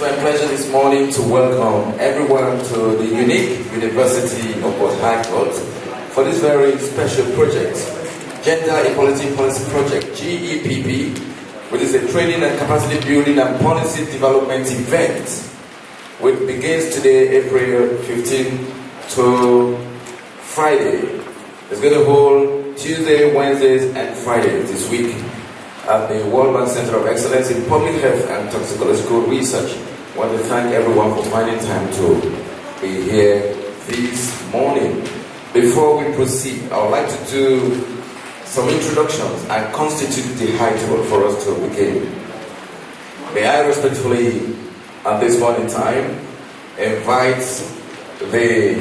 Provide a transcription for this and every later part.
my pleasure this morning to welcome everyone to the unique University of Port Harcourt for this very special project, Gender Equality Policy Project, GEPP, which is a training and capacity building and policy development event, which begins today, April 15 to Friday. It's going to hold Tuesday, Wednesdays, and Fridays this week at the World Bank Center of Excellence in Public Health and Toxicological Research. I want to thank everyone for finding time to be here this morning. Before we proceed, I would like to do some introductions and constitute the high table for us to begin. May I respectfully, at this point in time, invite the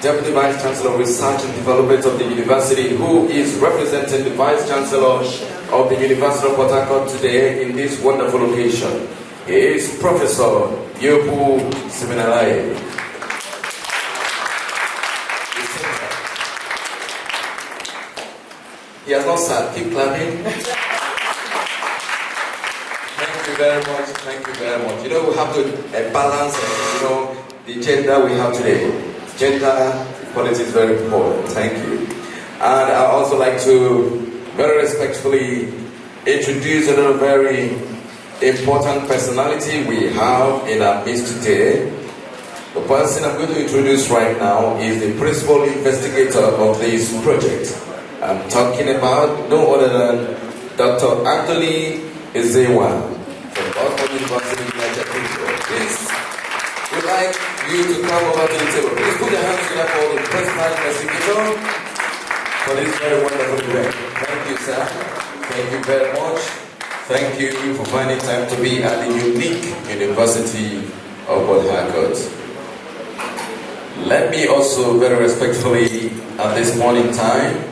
Deputy Vice Chancellor of Research and Development of the University, who is representing the Vice Chancellor of the University of Port Harcourt today in this wonderful occasion. He is Professor Yopu Siminalaye. He has not sat. Keep clapping. Thank you very much. Thank you very much. You know, we have to balance, the gender we have today. Gender equality is very important. Thank you. And I also like to very respectfully introduce another very important personality we have in our midst today. The person I'm going to introduce right now is the principal investigator of this project. I'm talking about no other than Dr. Anthony Day1 from Oxford University, United Kingdom. Yes. We'd like you to come over to the table. Please put your hands together for the principal investigator for this very wonderful event. Thank you, sir. Thank you very much. Thank you for finding time to be at the unique University of Port Harcourt. Let me also very respectfully at this morning time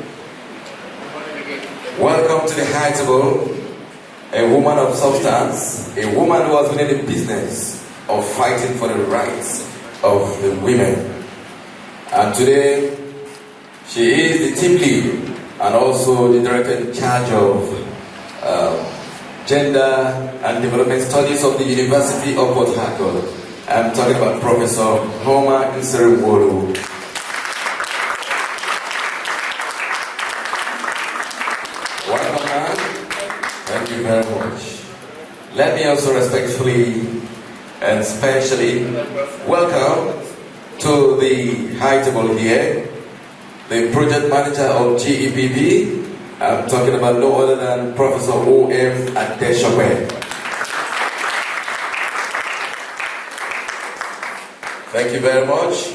welcome to the high table a woman of substance, a woman who has been in the business of fighting for the rights of the women. And today, she is the team lead and also the director in charge of Gender and Development Studies of the University of Port Harcourt. I'm talking about Professor Homa Nseriwolu. Welcome, ma'am. Thank you very much. Let me also respectfully and specially welcome to the high table here, the project manager of GEPP. I'm talking about no other than Professor O.M. Adeshope. Thank you very much.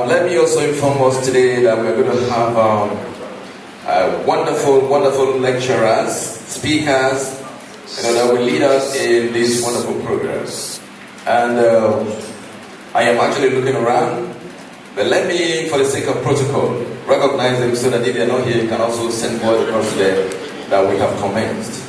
Let me also inform us today that we're going to have wonderful lecturers, speakers, that will lead us in this wonderful program. And I am actually looking around, but let me, for the sake of protocol, recognize them so that if they're not here, you can also send word across there that we have commenced.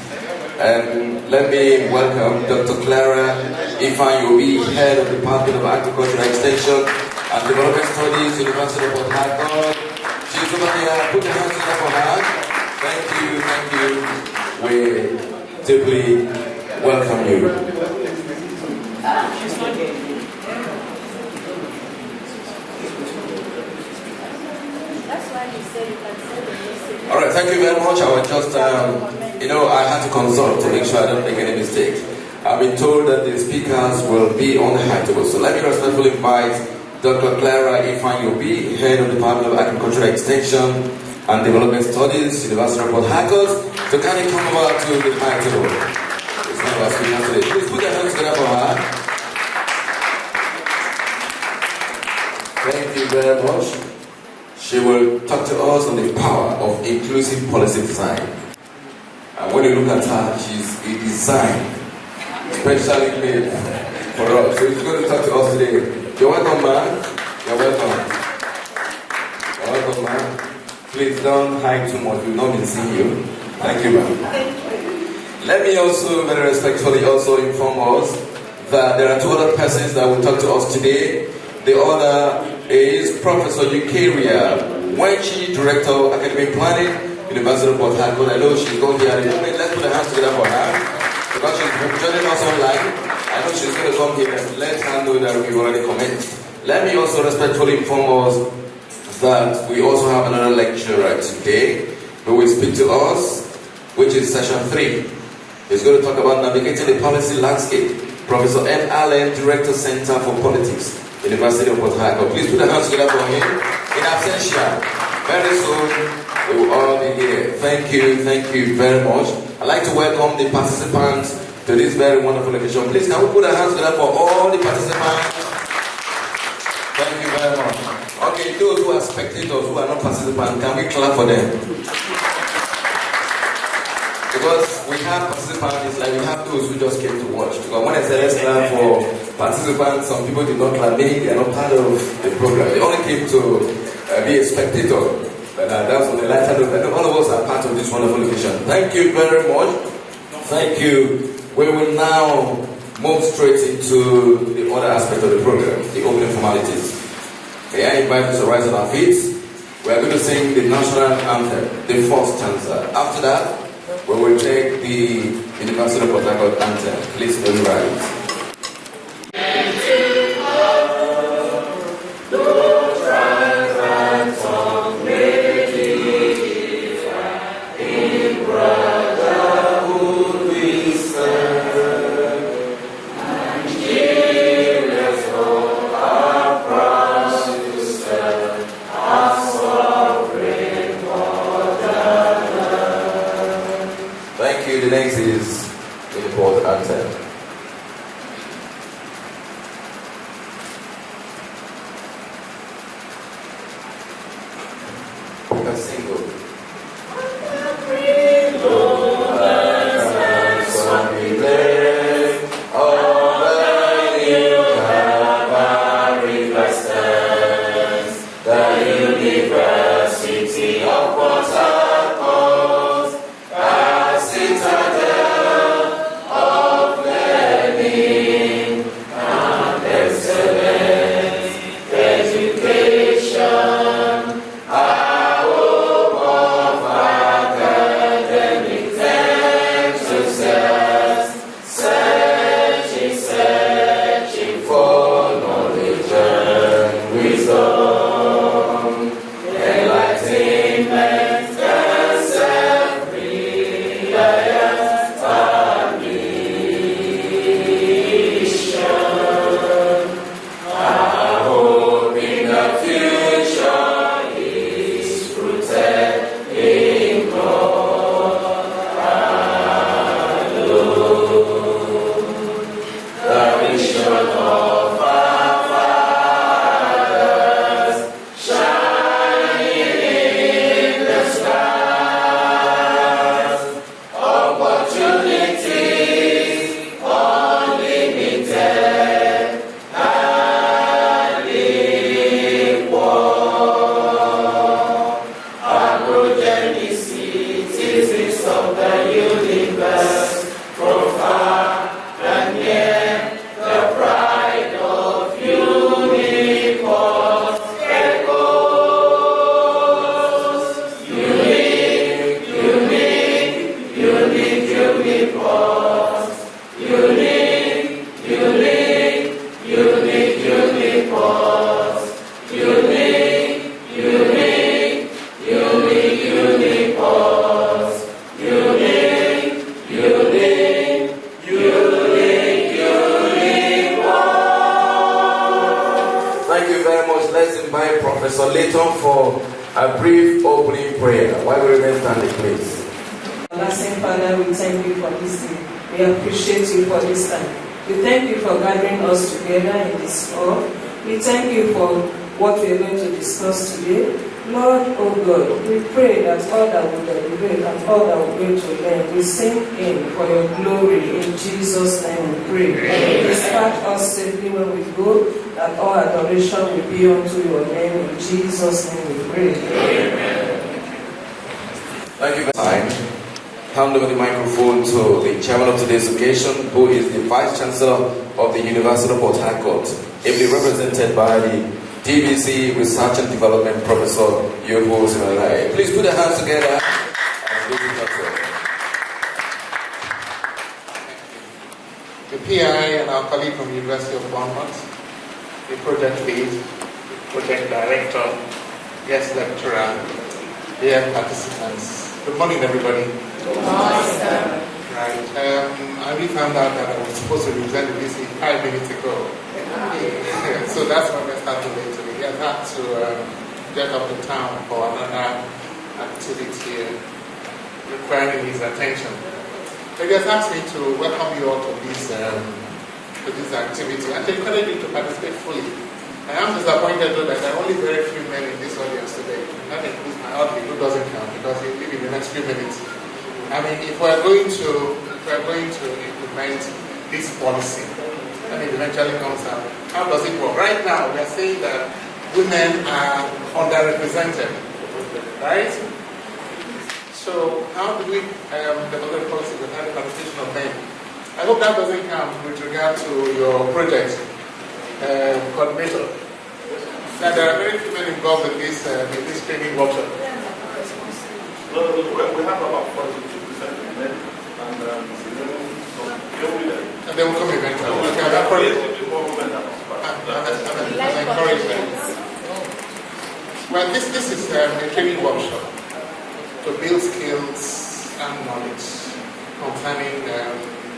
And let me welcome Dr. Clara Ifeanyi, Head of the Department of Agricultural Extension and Development Studies, University of Port Harcourt. She's over here. Put your hands together for her. Thank you. We deeply welcome you. All right, thank you very much. I was just, I had to consult to make sure I don't make any mistakes. I've been told that the speakers will be on the high table. So let me respectfully invite Dr. Clara Ifeanyi, Head of the Department of Agricultural Extension and Development Studies, University of Port Harcourt, to kindly come over to the high table. It's one of our speakers today. Please put your hands together for her. Thank you very much. She will talk to us on the power of inclusive policy design. And when you look at her, she's a design specially made for us. So she's going to talk to us today. You're welcome, man. You're welcome. You're welcome, man. Please don't hide too much. We've not been seeing you. Thank you, man. Let me also very respectfully also inform us that there are two other persons that will talk to us today. The other is Professor Eukaria Wenchi, Director of Academic Planning, University of Port Harcourt. I know she's going here at the moment. Let's put our hands together for her. because she's joining us online. I know she's going to come here. Let her know that we've already commenced. Let me also respectfully inform us that we also have another lecturer today who will speak to us, which is session 3. He's going to talk about navigating the policy landscape. Professor M. Allen, Director Center for Politics, University of Port Harcourt. Please put a hand together for him. In absentia, very soon we will all be here. Thank you very much. I'd like to welcome the participants to this very wonderful occasion. Please, can we put a hand together for all the participants? Thank you very much. Okay, those who are spectators, who are not participants, can we clap for them? Because we have participants, it's like we have those who just came to watch. Because when I say let's clap for participants, some people did not clap. Maybe they are not part of the program. They only came to be a spectator. But that's on the lighter note. I know all of us are part of this wonderful occasion. Thank you very much. Thank you. We will now move straight into the other aspect of the program, the opening formalities. May I invite us to rise on our feet? We are going to sing the national anthem, the first stanza. After that, we will take the University of Port Harcourt anthem. Please do rise. The next is the important anthem. A single. Professor Layton for a brief opening prayer. Why we remain standing, please. Everlasting Father, we thank you for this day. We appreciate you for this time. We thank you for gathering us together in this hall. We thank you for what we are going to discuss today. Lord, oh God, we pray that all that we deliberate and all that we're going to learn, we sing in for your glory. In Jesus' name we pray. Dispatch us safely when we go, that all adoration will be unto your name. In Jesus' name we pray. Amen. Thank you very much. Hand over the microphone to the chairman of today's occasion, who is the Vice Chancellor of the University of Port Harcourt, ably represented by the DBC Research and Development Professor Yobo Simalai. Please put your hands together. PI and our colleague from the University of Bournemouth, the project lead, the project director, guest lecturer, dear participants. Good morning, everybody. Good morning, sir. Right. I really found out that I was supposed to present the visit 5 minutes ago. So that's why I started late today. I had to get up to town for another activity requiring his attention. He has asked me to welcome you all to this activity and to encourage you to participate fully. I am disappointed though that there are only very few men in this audience today. That includes my husband, who doesn't count because he'll leave in the next few minutes. I mean, if we're going to implement this policy, and it eventually comes out, how does it work? Right now, we are saying that women are underrepresented, right? So how do we develop policy without the participation of men? I hope that doesn't count with regard to your project coordinator. Now, there are very few men involved in this training workshop. We have about 42% men and and they will come eventually. Okay, I'm encouraged them. Well, this is a training workshop to build skills and knowledge concerning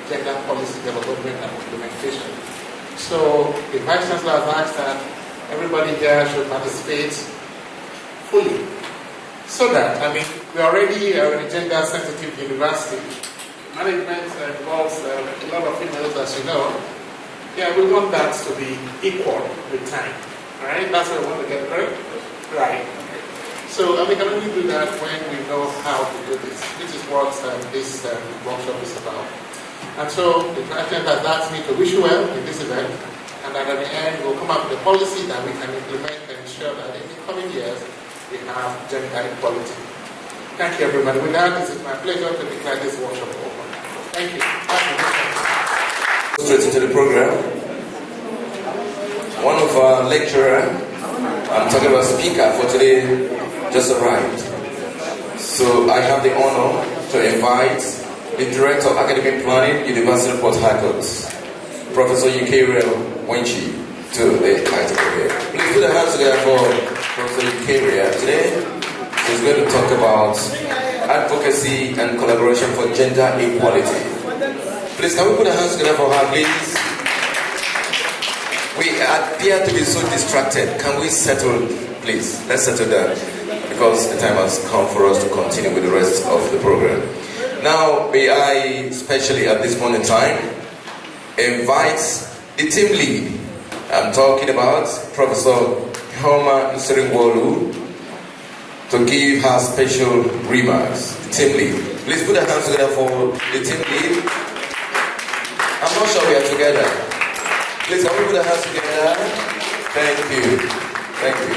gender policy development and implementation. So the Vice Chancellor has asked that everybody here should participate fully. So that, I mean, we are already a gender-sensitive university. Management involves a lot of females, as you know. Yeah, we want that to be equal with time. Right? That's what we want to get correct? Right. So we can only do that when we know how to do this, which is what this workshop is about. And so the President has asked me to wish you well in this event, and that at the end we'll come up with a policy that we can implement and ensure that in the coming years we have gender equality. Thank you, everybody. With that, it is my pleasure to declare this workshop open. Thank you. Straight into the program. One of our lecturers, I'm talking about speaker for today, just arrived. So I have the honor to invite the Director of Academic Planning, University of Port Harcourt, Professor Ukeriel Wenchi, to the item here. Please put your hands together for Professor Ukeriel today. She's going to talk about advocacy and collaboration for gender equality. Please, can we put our hands together for her, please? We appear to be so distracted. Can we settle, please? Let's settle down, because the time has come for us to continue with the rest of the program. Now, may I, especially at this point in time, invite the team lead. I'm talking about Professor Homa Nsiringwolu to give her special remarks. The team lead. Please put your hands together for the team lead. I'm not sure we are together. Please, can we put our hands together? Thank you. Thank you.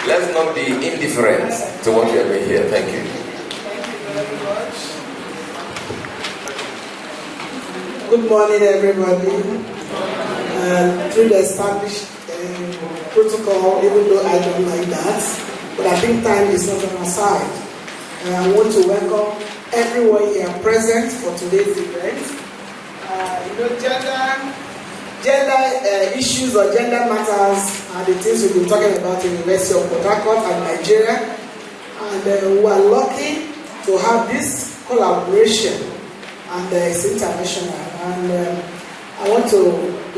Let's not be indifferent to what we are doing here. Thank you. Thank you very much. Good morning, everybody. Through the established protocol, even though I don't like that, but I think time is not on our side. I want to welcome everyone here present for today's event. Gender issues or gender matters are the things we've been talking about in the University of Port Harcourt and Nigeria. And we are lucky to have this collaboration, and it's international. And I want to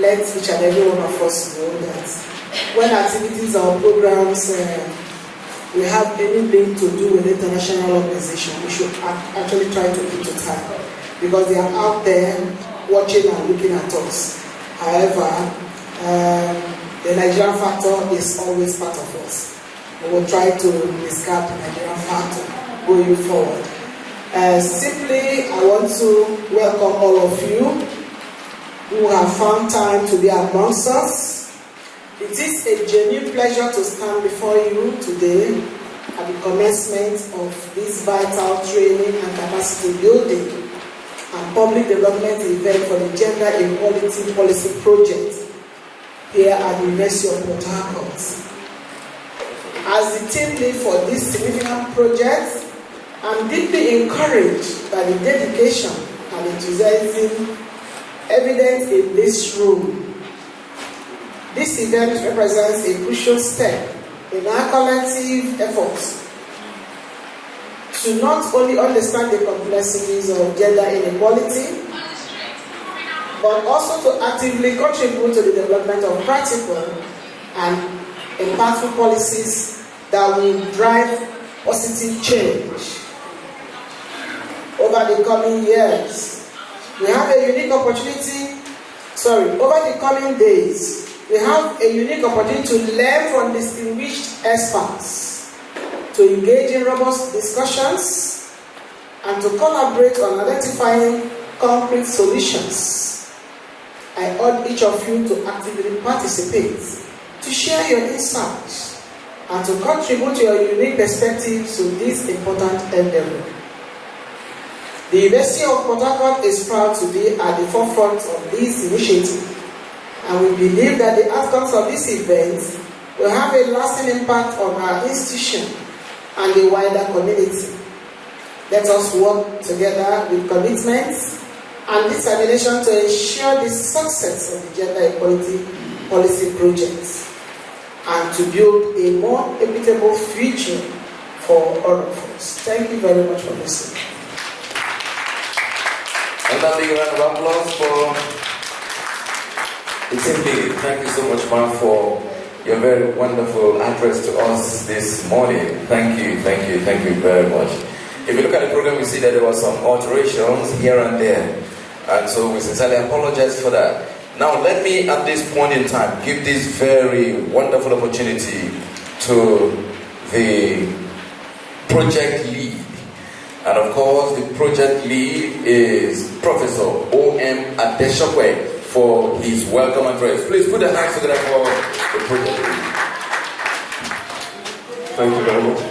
let each and every one of us know that when activities or programs we have anything to do with international organization, we should actually try to keep to time, because they are out there watching and looking at us. However, the Nigerian factor is always part of us. We will try to discard the Nigerian factor going forward. Simply, I want to welcome all of you who have found time to be amongst us. It is a genuine pleasure to stand before you today at the commencement of this vital training and capacity building and public development event for the Gender Equality Policy Project here at the University of Port Harcourt. As the team lead for this significant project, I'm deeply encouraged by the dedication and enthusiasm evident in this room. This event represents a crucial step in our collective efforts to not only understand the complexities of gender inequality, but also to actively contribute to the development of practical and impactful policies that will drive positive change. Over the coming years, we have a unique opportunity, over the coming days, we have a unique opportunity to learn from distinguished experts, to engage in robust discussions, and to collaborate on identifying concrete solutions. I urge each of you to actively participate, to share your insights, and to contribute your unique perspectives to this important endeavor. The University of Port Harcourt is proud to be at the forefront of this initiative, and we believe that the outcomes of this event will have a lasting impact on our institution and the wider community. Let us work together with commitment and determination to ensure the success of the gender equality policy projects and to build a more equitable future for all of us. Thank you very much for listening. Another big round of applause for the team lead. Thank you so much, Ma, for your very wonderful address to us this morning. Thank you very much. If you look at the program, you see that there were some alterations here and there. And so we sincerely apologize for that. Now, let me, at this point in time, give this very wonderful opportunity to the project lead. And of course, the project lead is Professor O.M. Adeshokwe for his welcome address. Please put the hands together for the project lead. Thank you very much.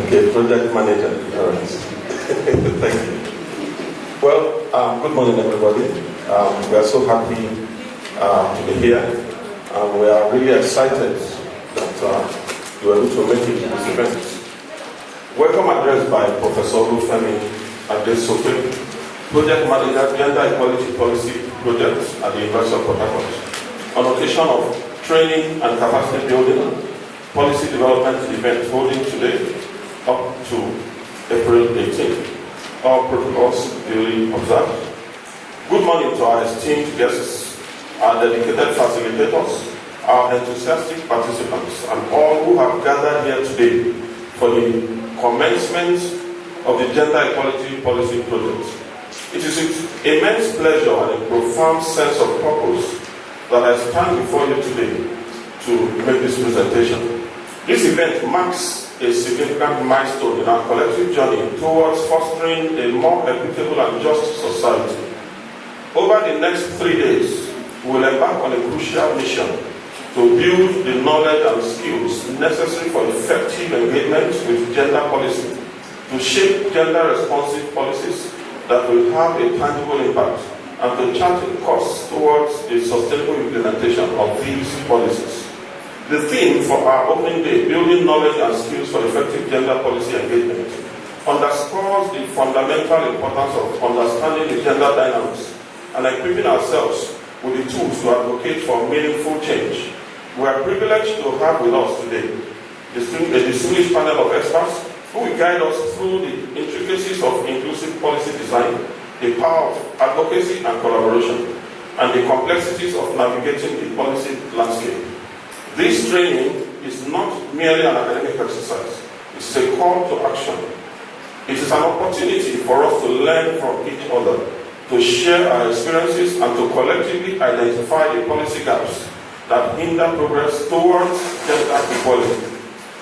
Okay, project manager. All right. Thank you. Well, good morning, everybody. We are so happy to be here. We are really excited that you are able to make it to this event. Welcome address by Professor Olufemi Adesope, Project Manager, Gender Equality Policy Projects at the University of Port Harcourt, on occasion of training and capacity building policy development event holding today up to April 18th. All protocols duly observed. Good morning to our esteemed guests, our dedicated facilitators, our enthusiastic participants, and all who have gathered here today for the commencement of the Gender Equality Policy Project. It is with immense pleasure and a profound sense of purpose that I stand before you today to make this presentation. This event marks a significant milestone in our collective journey towards fostering a more equitable and just society. Over the next 3 days, we will embark on a crucial mission to build the knowledge and skills necessary for effective engagement with gender policy, to shape gender-responsive policies that will have a tangible impact, and to chart a course towards the sustainable implementation of these policies. The theme for our opening day, Building Knowledge and Skills for Effective Gender Policy Engagement, underscores the fundamental importance of understanding the gender dynamics and equipping ourselves with the tools to advocate for meaningful change. We are privileged to have with us today a distinguished panel of experts who will guide us through the intricacies of inclusive policy design, the power of advocacy and collaboration, and the complexities of navigating the policy landscape. This training is not merely an academic exercise, it's a call to action. It is an opportunity for us to learn from each other, to share our experiences, and to collectively identify the policy gaps that hinder progress towards gender equality.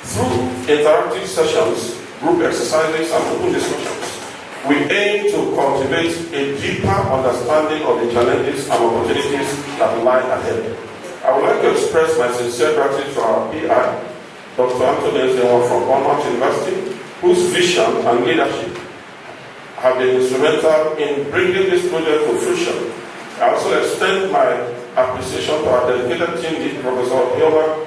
Through interactive sessions, group exercises, and open discussions, we aim to cultivate a deeper understanding of the challenges and opportunities that lie ahead. I would like to express my sincere gratitude to our PI, Dr. Anthony Ezewa from Bournemouth University, whose vision and leadership have been instrumental in bringing this project to fruition. I also extend my appreciation to our dedicated team lead, Professor Hioma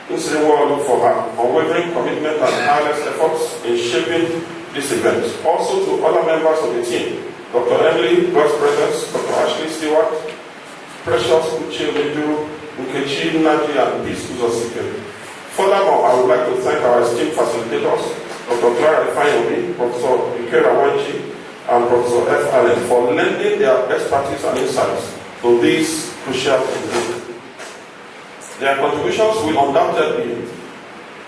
Nsiriwalu, for her unwavering commitment and tireless efforts in shaping this event. Also to other members of the team, Dr. Emily, God's presence, Dr. Ashley Stewart, Precious Uche Medu, Ukechi Naji, and Peace Uzosike. Furthermore, I would like to thank our esteemed facilitators, Dr. Clara Ifayomi, Professor Ikera Wanchi, and Professor F. Allen for lending their expertise and insights to this crucial engagement. Their contributions will undoubtedly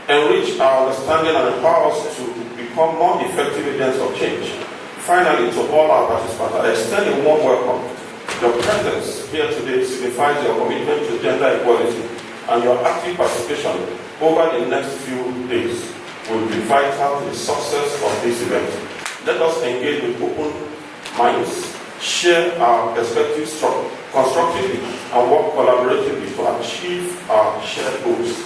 enrich our understanding and empower us to become more effective agents of change. Finally, to all our participants, I extend a warm welcome. Your presence here today signifies your commitment to gender equality, and your active participation over the next few days will be vital to the success of this event. Let us engage with open minds, share our perspectives constructively, and work collaboratively to achieve our shared goals.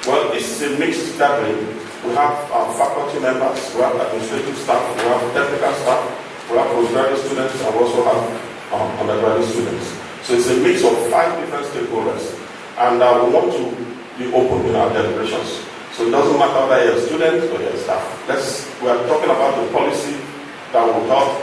Well, this is a mixed gathering. We have faculty members, we have administrative staff, we have technical staff, we have postgraduate students, and we also have undergraduate students. So it's a mix of 5 different stakeholders, and we want to be open in our deliberations. So it doesn't matter whether you're a student or you're a staff. We are talking about the policy that will help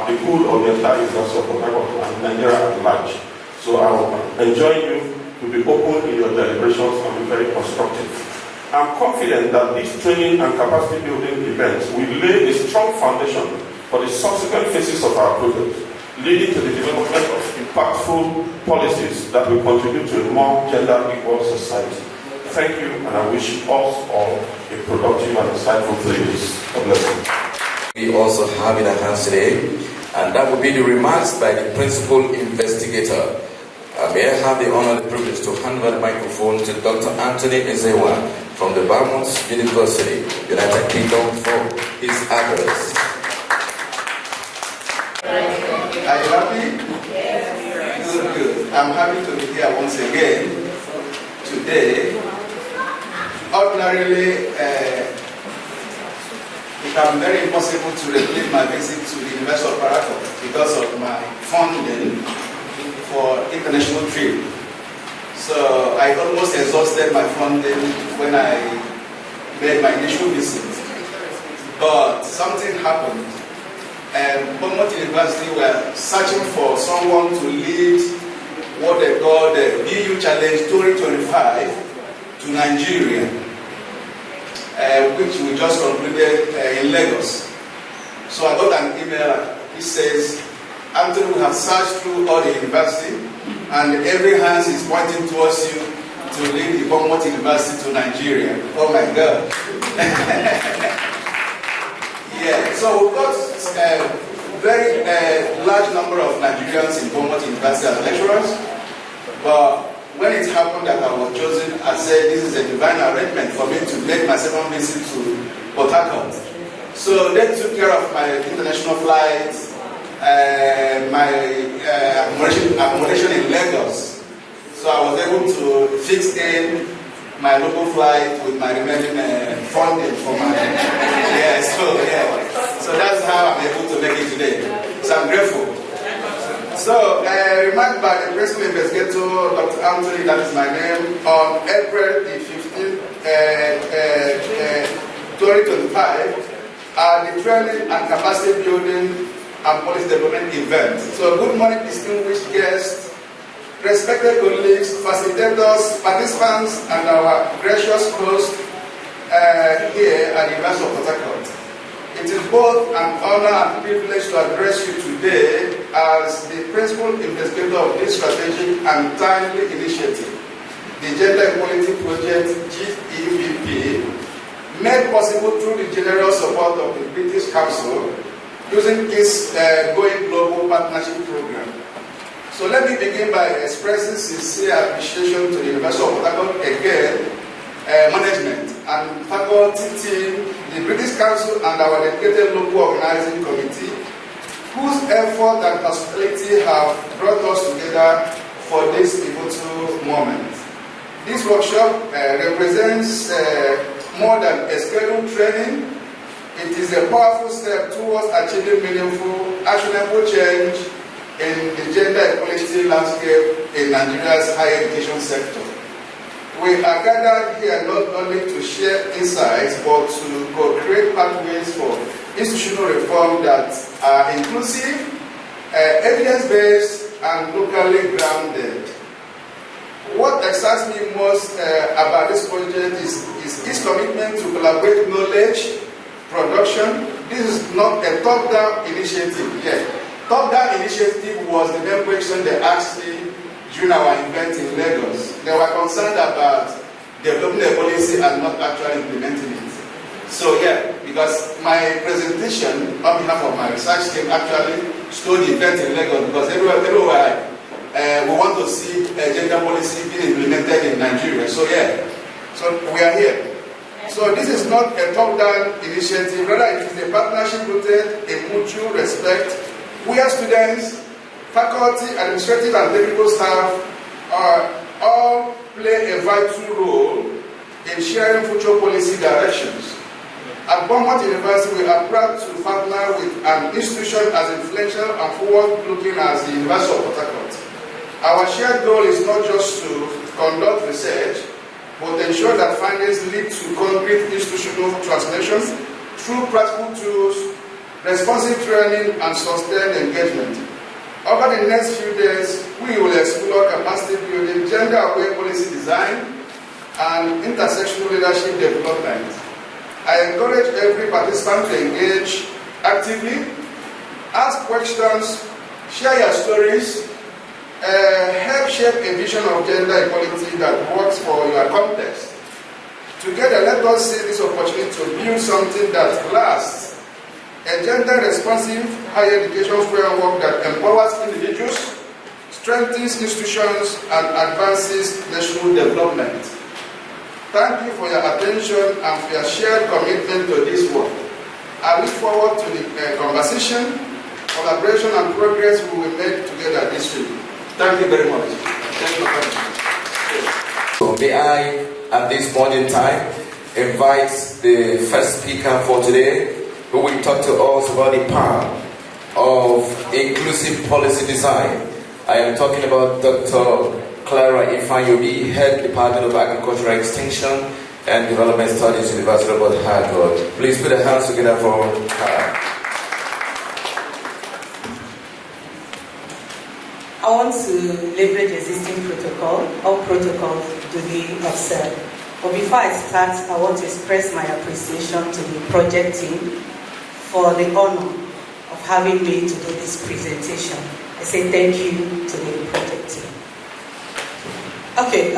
the good of the entire University of Port Harcourt and Nigeria at large. So I will enjoin you to be open in your deliberations and be very constructive. I'm confident that this training and capacity building events will lay a strong foundation for the subsequent phases of our project, leading to the development of impactful policies that will contribute to a more gender equal society. Thank you, and I wish us all a productive and insightful 3 days. God bless you. We also have in our hands today, and that will be the remarks by the principal investigator. May I have the honor and privilege to hand over the microphone to Dr. Anthony Ezewa from the Vermont University, United Kingdom, for his address. Are you happy? Yes. Good. I'm happy to be here once again today. Ordinarily, it can be very impossible to repeat my visit to the University of Port Harcourt because of my funding for international trip. So I almost exhausted my funding when I made my initial visit. But something happened. Vermont University were searching for someone to lead what they call the BU Challenge 2025 to Nigeria, which we just concluded in Lagos. So I got an email. It says, Anthony, we have searched through all the university, and every hand is pointing towards you to lead the Vermont University to Nigeria. Oh my God. Yeah, so we've got a very large number of Nigerians in Vermont University as lecturers, but when it happened that I was chosen, I said this is a divine arrangement for me to make my second visit to Port Harcourt. So they took care of my international flights, my accommodation in Lagos. So I was able to fix in my local flight with my remaining funding for my so that's how I'm able to make it today. So I'm grateful. So remarked by the principal investigator, Dr. Anthony, that is my name, on April the 15th, 2025, at the training and capacity building and policy development event. So good morning, distinguished guests, respected colleagues, facilitators, participants, and our gracious host here at the University of Port Harcourt. It is both an honor and privilege to address you today as the principal investigator of this strategic and timely initiative, the Gender Equality Project GEPP, made possible through the generous support of the British Council using its Going Global Partnership Program. So let me begin by expressing sincere appreciation to the University of Port Harcourt again, management and faculty team, the British Council and our dedicated local organizing committee, whose effort and hospitality have brought us together for this pivotal moment. This workshop represents more than a scheduled training. It is a powerful step towards achieving meaningful, actionable change in the gender equality landscape in Nigeria's higher education sector. We are gathered here not only to share insights, but to co-create pathways for institutional reform that are inclusive, evidence-based and locally grounded. What excites me most about this project is its commitment to collaborate knowledge production. This is not a top-down initiative yet. Top-down initiative was the main question they asked me during our event in Lagos. They were concerned about developing a policy and not actually implementing it. So yeah, because my presentation on behalf of my research team actually stole the event in Lagos because everywhere we want to see a gender policy being implemented in Nigeria. So yeah, so we are here. So this is not a top-down initiative, rather it is a partnership rooted in mutual respect, where students, faculty, administrative and technical staff all play a vital role in sharing future policy directions. At Beaumont University, we are proud to partner with an institution as influential and forward-looking as the University of Port Harcourt. Our shared goal is not just to conduct research, but ensure that findings lead to concrete institutional transformations through practical tools, responsive training, and sustained engagement. Over the next few days, we will explore capacity building, gender-aware policy design, and intersectional leadership development. I encourage every participant to engage actively, ask questions, share your stories, help shape a vision of gender equality that works for your context. Together, let us see this opportunity to build something that lasts, a gender-responsive higher education framework that empowers individuals, strengthens institutions, and advances national development. Thank you for your attention and for your shared commitment to this work. I look forward to the conversation, collaboration, and progress we will make together this week. Thank you very much. Thank you very much. So may I, at this point in time, invite the first speaker for today, who will talk to us about the power of inclusive policy design. I am talking about Dr. Clara Ifanyobi, Head Department of Agricultural Extension and Development Studies, University of Port Harcourt. Please put your hands together for her. I want to leverage existing protocol. All protocols to be observed. But before I start, I want to express my appreciation to the project team for the honor of having me to do this presentation. I say thank you to the project team. Okay,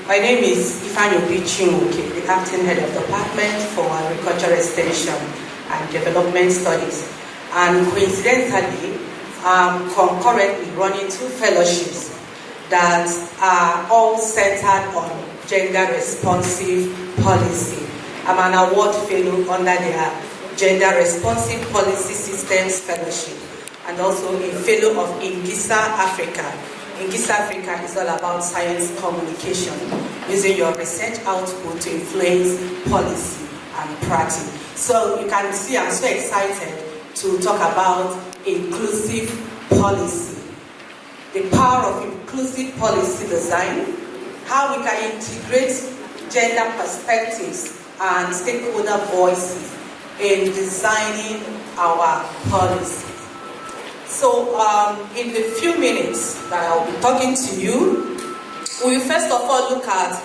my name is Ifanyobi Chinwoke, the Acting Head of Department for Agricultural Extension and Development Studies. And coincidentally, I'm concurrently running 2 fellowships that are all centered on gender responsive policy. I'm an award fellow under their Gender Responsive Policy Systems Fellowship and also a fellow of INGISA Africa. INGISA Africa is all about science communication, using your research output to influence policy and practice. So you can see I'm so excited to talk about inclusive policy, the power of inclusive policy design, how we can integrate gender perspectives and stakeholder voices in designing our policies. So in the few minutes that I'll be talking to you, we will first of all look at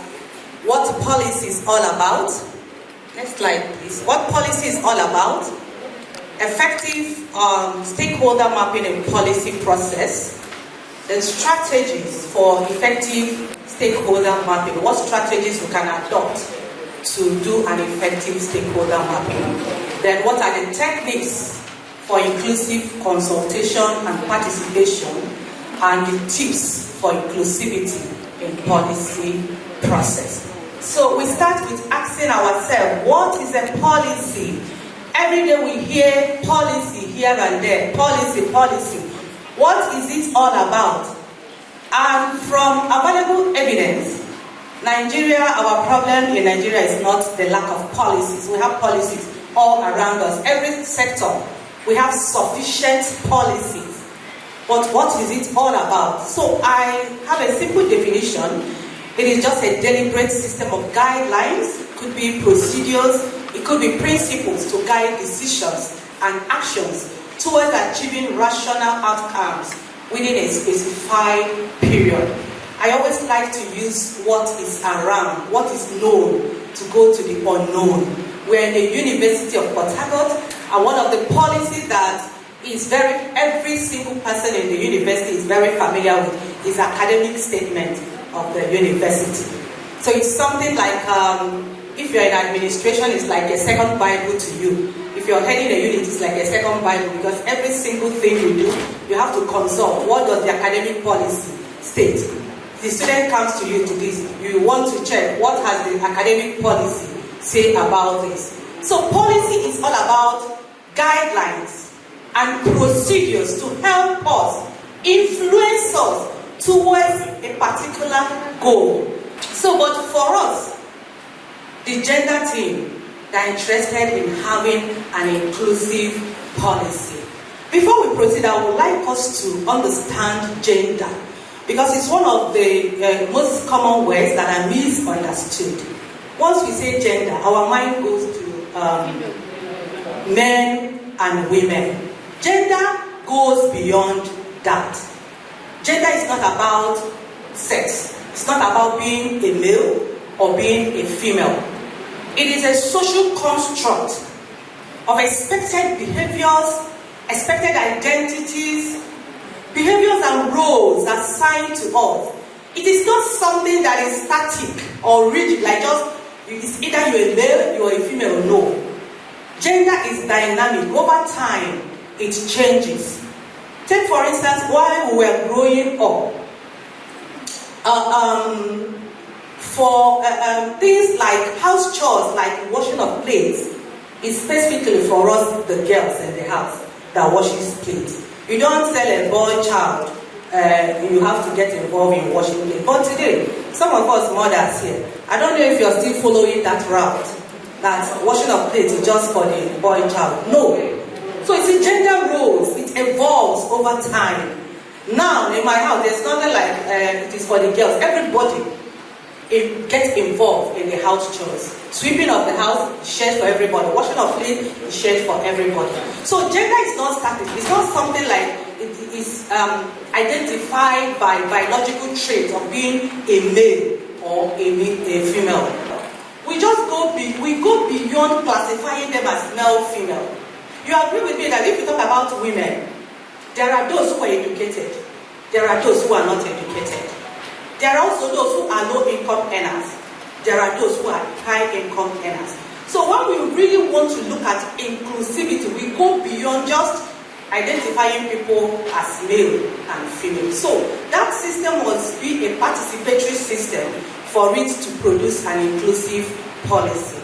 what policy is all about. Next slide, please. What policy is all about. Effective stakeholder mapping and policy process. Then strategies for effective stakeholder mapping. What strategies we can adopt to do an effective stakeholder mapping. Then what are the techniques for inclusive consultation and participation, and the tips for inclusivity in policy process. So we start with asking ourselves, what is a policy? Every day we hear policy here and there, policy, policy. What is it all about? And from available evidence, our problem in Nigeria is not the lack of policies. We have policies all around us. Every sector, we have sufficient policies. But what is it all about? So I have a simple definition. It is just a deliberate system of guidelines. It could be procedures. It could be principles to guide decisions and actions towards achieving rational outcomes within a specified period. I always like to use what is around, what is known, to go to the unknown. We're in the University of Port Harcourt, and one of the policies that every single person in the university is very familiar with is academic statement of the university. So it's something like, if you're in administration, it's like a second Bible to you. If you're heading a unit, it's like a second Bible, because every single thing you do, you have to consult. What does the academic policy state? The student comes to you to this, you want to check what has the academic policy say about this. So policy is all about guidelines and procedures to help us, influence us towards a particular goal. So, but for us, the gender team, they're interested in having an inclusive policy. Before we proceed, I would like us to understand gender, because it's one of the most common words that are misunderstood. Once we say gender, our mind goes to men and women. Gender goes beyond that. Gender is not about sex. It's not about being a male or being a female. It is a social construct of expected behaviors, expected identities, behaviors and roles assigned to us. It is not something that is static or rigid, like just, it's either you're a male, you're a female. No. Gender is dynamic. Over time, it changes. Take, for instance, while we were growing up, for things like house chores, like washing of plates, is specifically for us, the girls in the house, that washes plates. You don't tell a boy child, you have to get involved in washing plates. But today, some of us mothers here, I don't know if you're still following that route, that washing of plates is just for the boy child. No. So it's a gender roles, it evolves over time. Now, in my house, there's nothing like it is for the girls. Everybody gets involved in the house chores. Sweeping of the house is shared for everybody. Washing of plates is shared for everybody. So gender is not static. It's not something like it is identified by biological traits of being a male or a female. We go beyond classifying them as male, female. You agree with me that if you talk about women, there are those who are educated. There are those who are not educated. There are also those who are low-income earners. There are those who are high-income earners. So when we really want to look at inclusivity, we go beyond just identifying people as male and female. So that system must be a participatory system for it to produce an inclusive policy.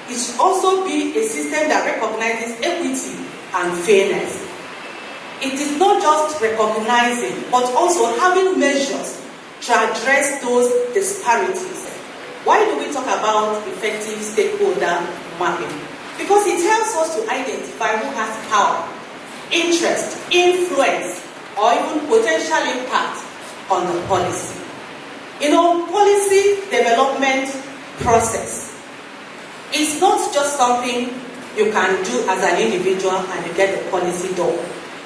It should also be a system that recognizes equity and fairness. It is not just recognizing, but also having measures to address those disparities. Why do we talk about effective stakeholder mapping? Because it helps us to identify who has power, interest, influence, or even potential impact on the policy. Policy development process is not just something you can do as an individual and you get the policy done.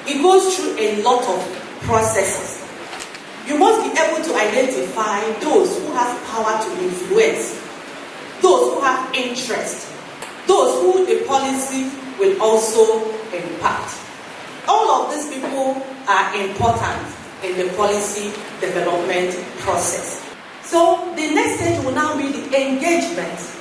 It goes through a lot of processes. You must be able to identify those who have power to influence, those who have interest, those who the policy will also impact. All of these people are important in the policy development process. So the next stage will now be the engagement.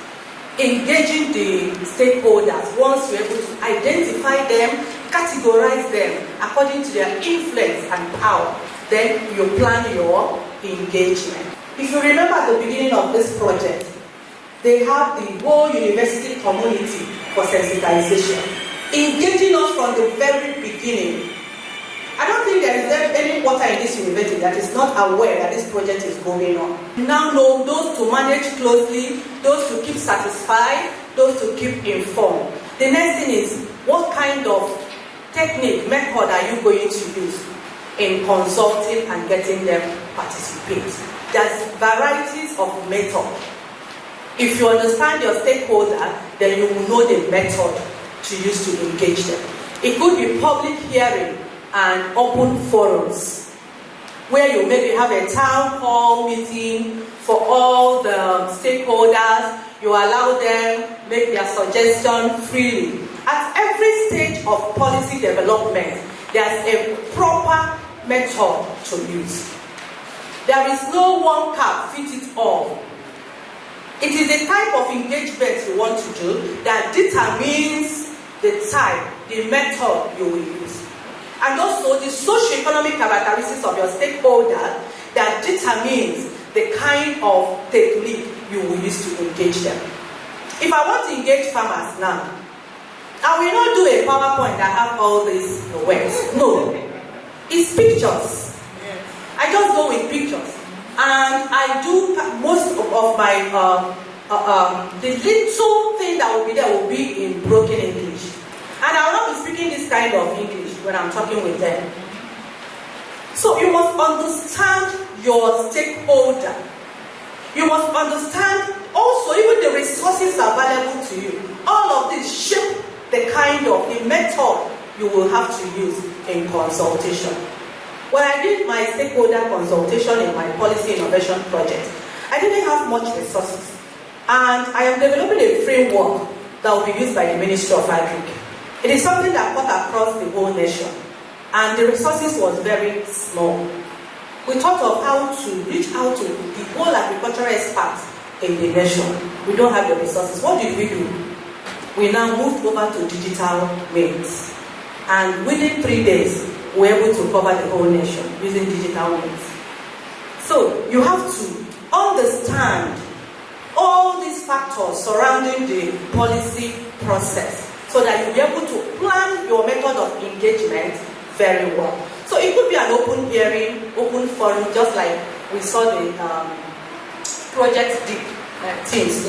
Engaging the stakeholders. Once you're able to identify them, categorize them according to their influence and power, then you plan your engagement. If you remember at the beginning of this project, they have the whole university community for sensitization, engaging us from the very beginning. I don't think there is any water in this university that is not aware that this project is going on. You now know those to manage closely, those to keep satisfied, those to keep informed. The next thing is, what kind of technique, method are you going to use in consulting and getting them participate? There's varieties of method. If you understand your stakeholder, then you will know the method to use to engage them. It could be public hearing and open forums, where you maybe have a town hall meeting for all the stakeholders. You allow them make their suggestion freely. At every stage of policy development, there's a proper method to use. There is no one cap fit it all. It is the type of engagement you want to do that determines the type, the method you will use. And also the socio-economic characteristics of your stakeholder that determines the kind of technique you will use to engage them. If I want to engage farmers now, I will not do a PowerPoint that have all these words. No. It's pictures. I just go with pictures. And I do most of my, the little thing that will be there will be in broken English. And I will not be speaking this kind of English when I'm talking with them. So you must understand your stakeholder. You must understand also even the resources available to you. All of this shape the kind of the method you will have to use in consultation. When I did my stakeholder consultation in my policy innovation project, I didn't have much resources. And I am developing a framework that will be used by the Ministry of Agriculture. It is something that cut across the whole nation. And the resources was very small. We thought of how to reach out to the whole agricultural experts in the nation. We don't have the resources. What did we do? We now moved over to digital means. And within 3 days, we were able to cover the whole nation using digital means. So you have to understand all these factors surrounding the policy process so that you'll be able to plan your method of engagement very well. So it could be an open hearing, open forum, just like we saw the project teams.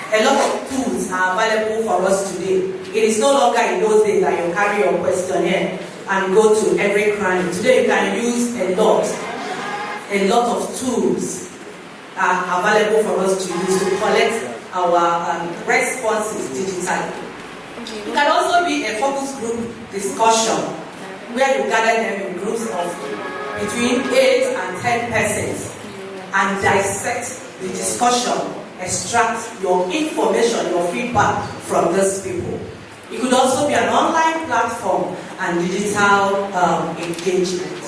A lot of tools are available for us today. It is no longer in those days that you carry your questionnaire and go to every cranny. Today you can use a lot of tools are available for us to use to collect our responses digitally. It can also be a focus group discussion where you gather them in groups of between 8 and 10 persons and dissect the discussion, extract your information, your feedback from those people. It could also be an online platform and digital engagement.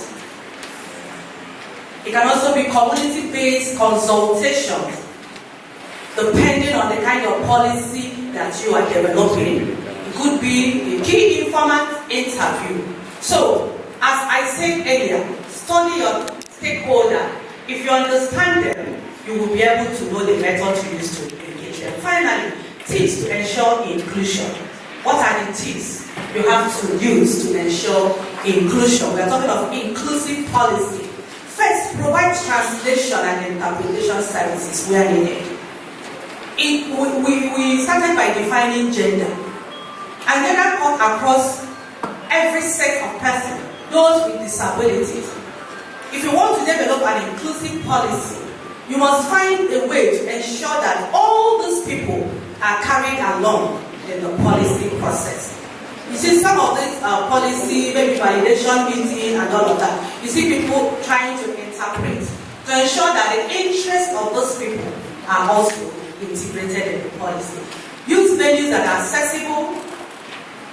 It can also be community-based consultations, depending on the kind of policy that you are developing. It could be a key informant interview. So, as I said earlier, study your stakeholder. If you understand them, you will be able to know the method to use to engage them. Finally, tips to ensure inclusion. What are the tips you have to use to ensure inclusion? We are talking of inclusive policy. First, provide translation and interpretation services where needed. We started by defining gender. And gender cut across every set of persons, those with disabilities. If you want to develop an inclusive policy, you must find a way to ensure that all these people are carried along in the policy process. You see some of this policy, maybe validation meeting and all of that. You see people trying to interpret to ensure that the interests of those people are also integrated in the policy. Use venues that are accessible,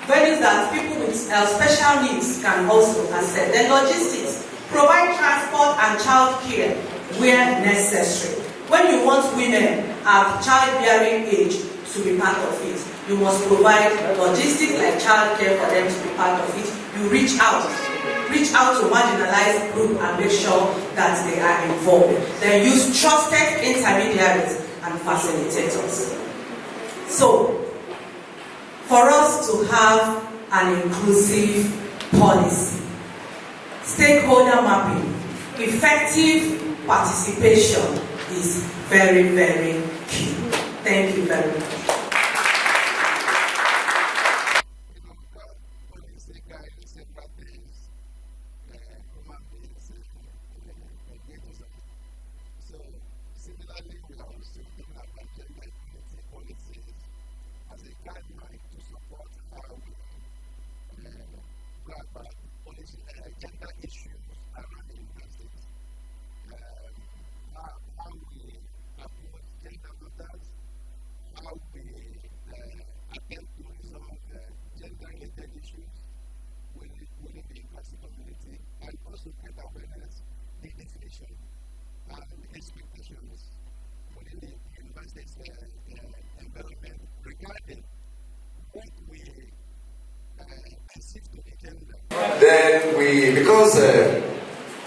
venues that people with special needs can also access. Then logistics. Provide transport and child care where necessary. When you want women at childbearing age to be part of it, you must provide logistics like childcare for them to be part of it. You reach out to marginalized group and make sure that they are involved. Then use trusted intermediaries and facilitators. So, for us to have an inclusive policy, stakeholder mapping, effective participation is very, very key. Thank you very much. Then because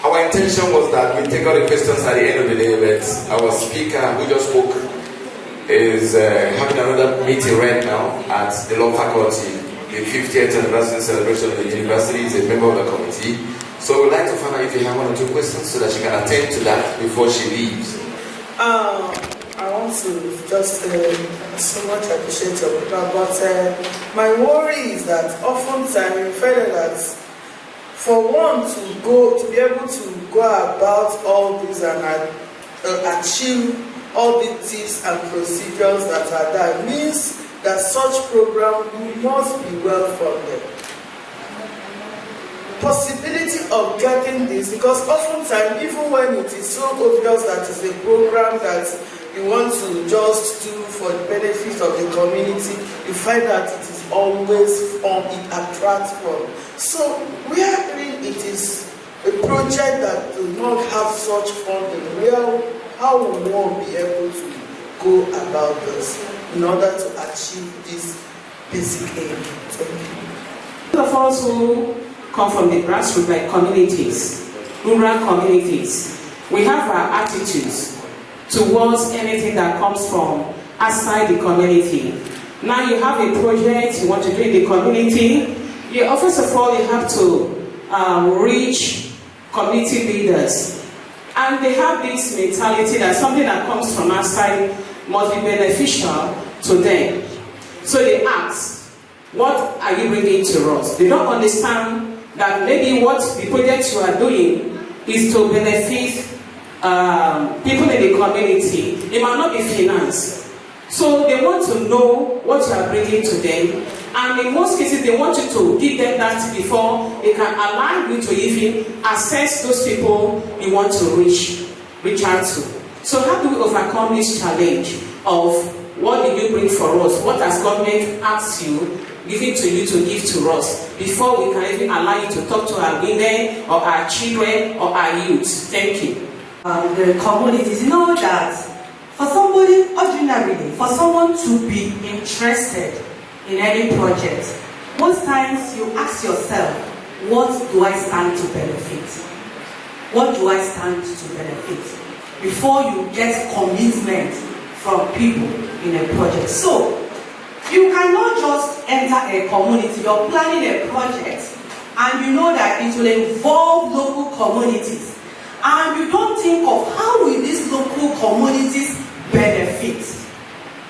our intention was that we take all the questions at the end of the day, but our speaker who just spoke is having another meeting right now at the law faculty. The 50th anniversary celebration of the university is a member of the committee. So we'd like to find out if you have 1 or 2 questions so that she can attend to that before she leaves. I want to just so much appreciate your program, but my worry is that oftentimes we feel that for one to be able to go about all this and achieve all the tips and procedures that are there means that such program must be well funded. Possibility of getting this, because oftentimes even when it is so obvious that it's a program that you want to just do for the benefit of the community, you find that it is always fun, it attracts fun. So where it is a project that does not have such funding, how will one be able to go about this in order to achieve this basic aim? Thank you. Those of us who come from the grassroots, like communities, rural communities, we have our attitudes towards anything that comes from outside the community. Now you have a project you want to do in the community. First of all, you have to reach community leaders. And they have this mentality that something that comes from outside must be beneficial to them. So they ask, what are you bringing to us? They don't understand that maybe what the project you are doing is to benefit people in the community. It might not be finance. So they want to know what you are bringing to them. And in most cases, they want you to give them that before they can allow you to even assess those people you want to reach out to. So how do we overcome this challenge of what did you bring for us? What has government asked you, given to you to give to us before we can even allow you to talk to our women or our children or our youth? Thank you. The communities, you know that for somebody, ordinarily, for someone to be interested in any project, most times you ask yourself, what do I stand to benefit? What do I stand to benefit? Before you get commitment from people in a project. So, you cannot just enter a community, you're planning a project, and you know that it will involve local communities. And you don't think of how will these local communities benefit.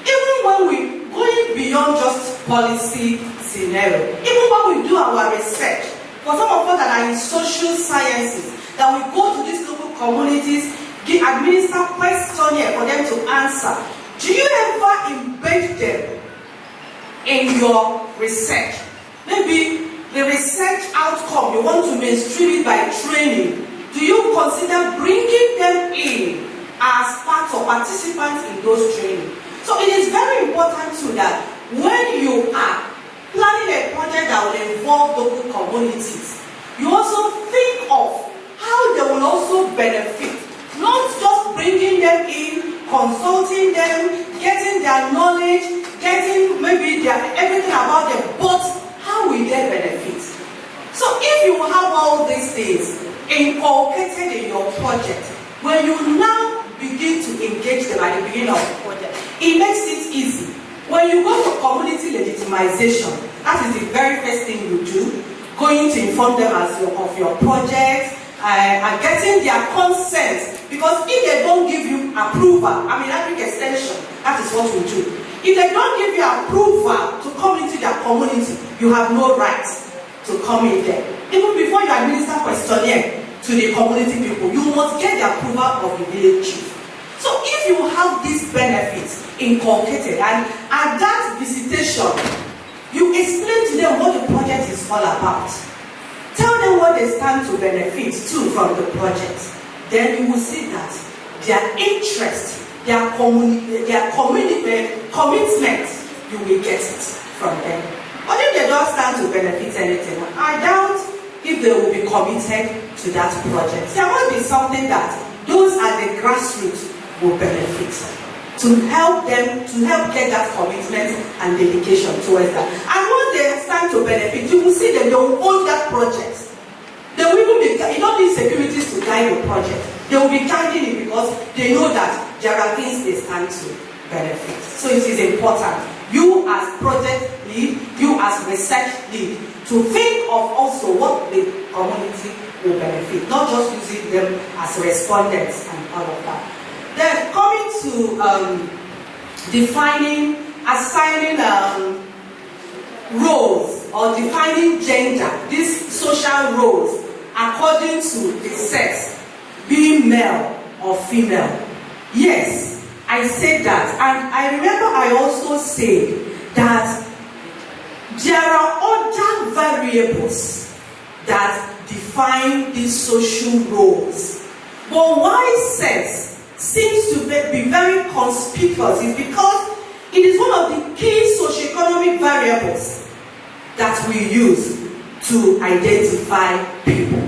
Even when we going beyond just policy scenario, even when we do our research, for some of us that are in social sciences, that we go to these local communities, administer questionnaire for them to answer. Do you ever embed them in your research? Maybe the research outcome, you want to mainstream it by training. Do you consider bringing them in as part of participants in those trainings? So it is very important too that when you are planning a project that will involve local communities, you also think of how they will also benefit, Not just bringing them in, consulting them, getting their knowledge, getting maybe everything about them, but how will they benefit? So if you have all these things inculcated in your project, when you now begin to engage them at the beginning of the project, it makes it easy. When you go to community legitimization, that is the very first thing you do, going to inform them of your project, and getting their consent. Because if they don't give you approval, epic extension, that is what we do. If they don't give you approval to come into their community, you have no right to come in there. Even before you administer questionnaire to the community people, you must get the approval of the village chief. So if you have these benefits inculcated, and at that visitation, you explain to them what the project is all about. Tell them what they stand to benefit too from the project. Then you will see that their interest, their commitment, you will get it from them. But if they don't stand to benefit anything, I doubt if they will be committed to that project. There must be something that those at the grassroots will benefit, to help them, to help get that commitment and dedication towards that. And once they stand to benefit, you will see them, they will own that project. They will even be, you don't need securities to guide the project. They will be guiding it because they know that there are things they stand to benefit. So it is important, you as project lead, you as research lead, to think of also what the community will benefit, not just using them as respondents and all of that. Then coming to assigning roles or defining gender, these social roles according to the sex, being male or female. Yes, I said that, and I remember I also said that there are other variables that define these social roles. But why sex seems to be very conspicuous is because it is one of the key socioeconomic variables that we use to identify people.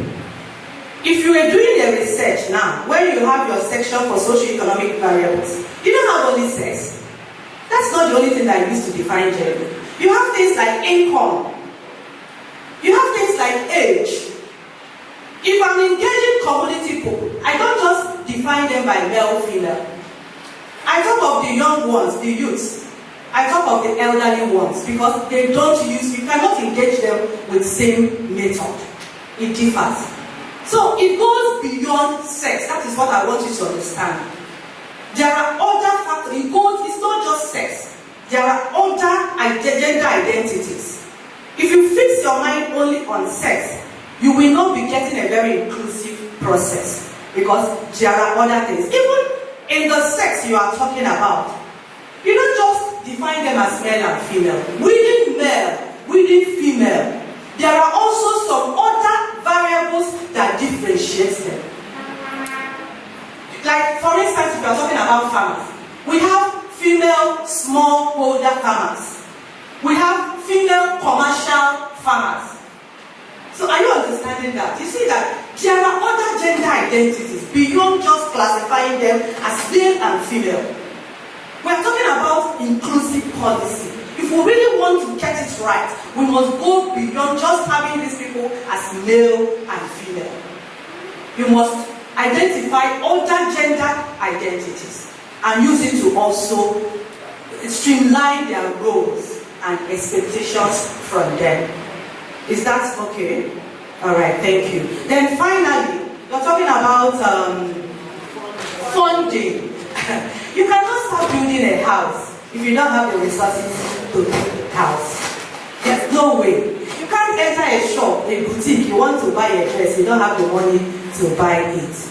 If you are doing a research now, when you have your section for socioeconomic variables, you don't have only sex. That's not the only thing that you use to define gender. You have things like income. You have things like age. If I'm engaging community people, I don't just define them by male, female. I talk of the young ones, the youths. I talk of the elderly ones because they don't use, you cannot engage them with same method. It differs. So it goes beyond sex. That is what I want you to understand. There are other factors. It's not just sex. There are other gender identities. If you fix your mind only on sex, you will not be getting a very inclusive process because there are other things. Even in the sex you are talking about, you don't just define them as male and female. Within male, within female, there are also some other variables that differentiate them. Like, for instance, if you are talking about farmers, we have female smallholder farmers. We have female commercial farmers. So are you understanding that? You see that there are other gender identities beyond just classifying them as male and female. We are talking about inclusive policy. If we really want to get it right, we must go beyond just having these people as male and female. You must identify other gender identities and use it to also streamline their roles and expectations from them. Is that okay? All right, thank you. Then finally, you're talking about funding. You cannot start building a house if you don't have the resources to build a house. There's no way. You can't enter a shop, a boutique, you want to buy a dress, you don't have the money to buy it.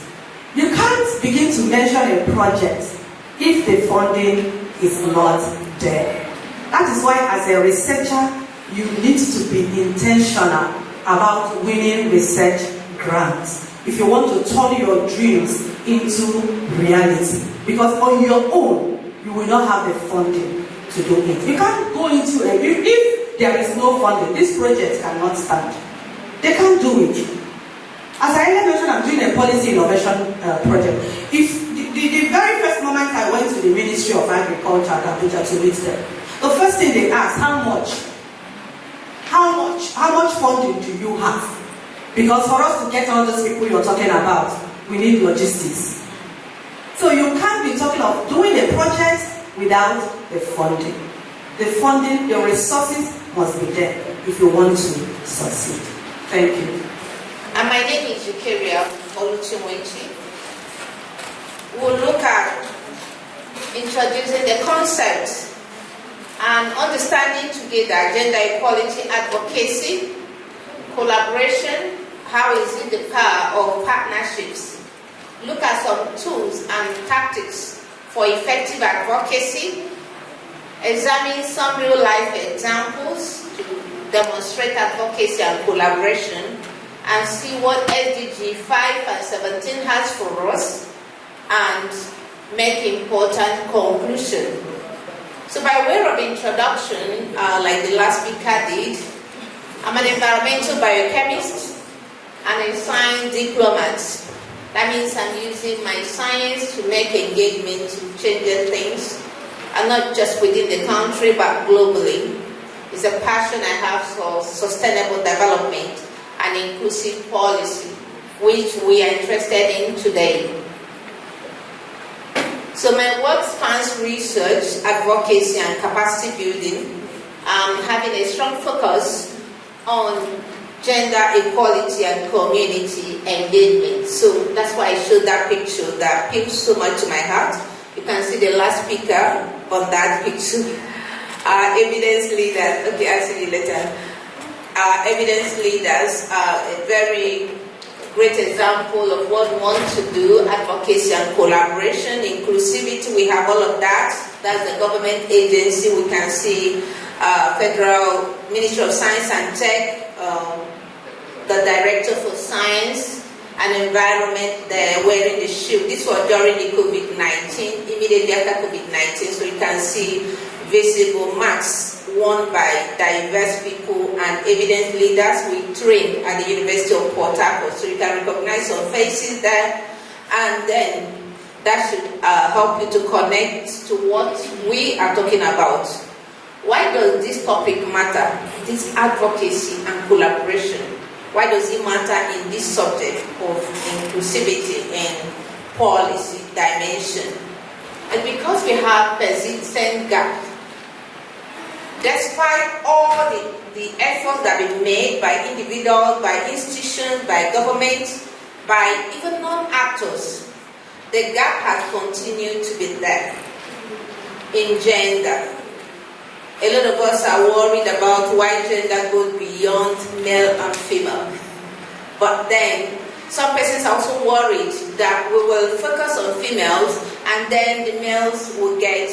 You can't begin to mention a project if the funding is not there. That is why, as a researcher, you need to be intentional about winning research grants if you want to turn your dreams into reality. Because on your own, you will not have the funding to do it. You can't go into it. If there is no funding, this project cannot stand. They can't do it. As I mentioned, I'm doing a policy innovation project. If the very first moment I went to the Ministry of Agriculture at Abuja to meet them, the first thing they asked, how much funding do you have? Because for us to get all those people you're talking about, we need logistics. So you can't be talking of doing a project without the funding. The funding, the resources must be there if you want to succeed. Thank you. And my name is Yukeria Oluchimwechi. We'll look at introducing the concepts and understanding together gender equality advocacy, collaboration, how is it the power of partnerships. Look at some tools and tactics for effective advocacy, examine some real-life examples to demonstrate advocacy and collaboration, and see what SDG 5 and 17 has for us, and make important conclusion. So by way of introduction, like the last speaker did, I'm an environmental biochemist and a science diplomat. That means I'm using my science to make engagement to change things, and not just within the country, but globally. It's a passion I have for sustainable development and inclusive policy, which we are interested in today. So my work spans research, advocacy, and capacity building, having a strong focus on gender equality and community engagement. So that's why I showed that picture that appeals so much to my heart. You can see the last speaker on that picture. Evidence leaders, okay, I'll see you later. Evidence leaders are a very great example of what we want to do, advocacy and collaboration, inclusivity, we have all of that. That's the government agency. We can see Federal Ministry of Science and Tech, the Director for Science and Environment, they're wearing the shield. This was during the COVID-19, immediately after COVID-19, so you can see visible marks worn by diverse people and evidence leaders we trained at the University of Port Harcourt. So you can recognize some faces there, and then that should help you to connect to what we are talking about. Why does this topic matter? This advocacy and collaboration. Why does it matter in this subject of inclusivity and policy dimension? And because we have persistent gap. Despite all the efforts that have been made by individuals, by institutions, by governments, by even non-actors, the gap has continued to be there in gender. A lot of us are worried about why gender goes beyond male and female. But then, some persons are also worried that we will focus on females and then the males will get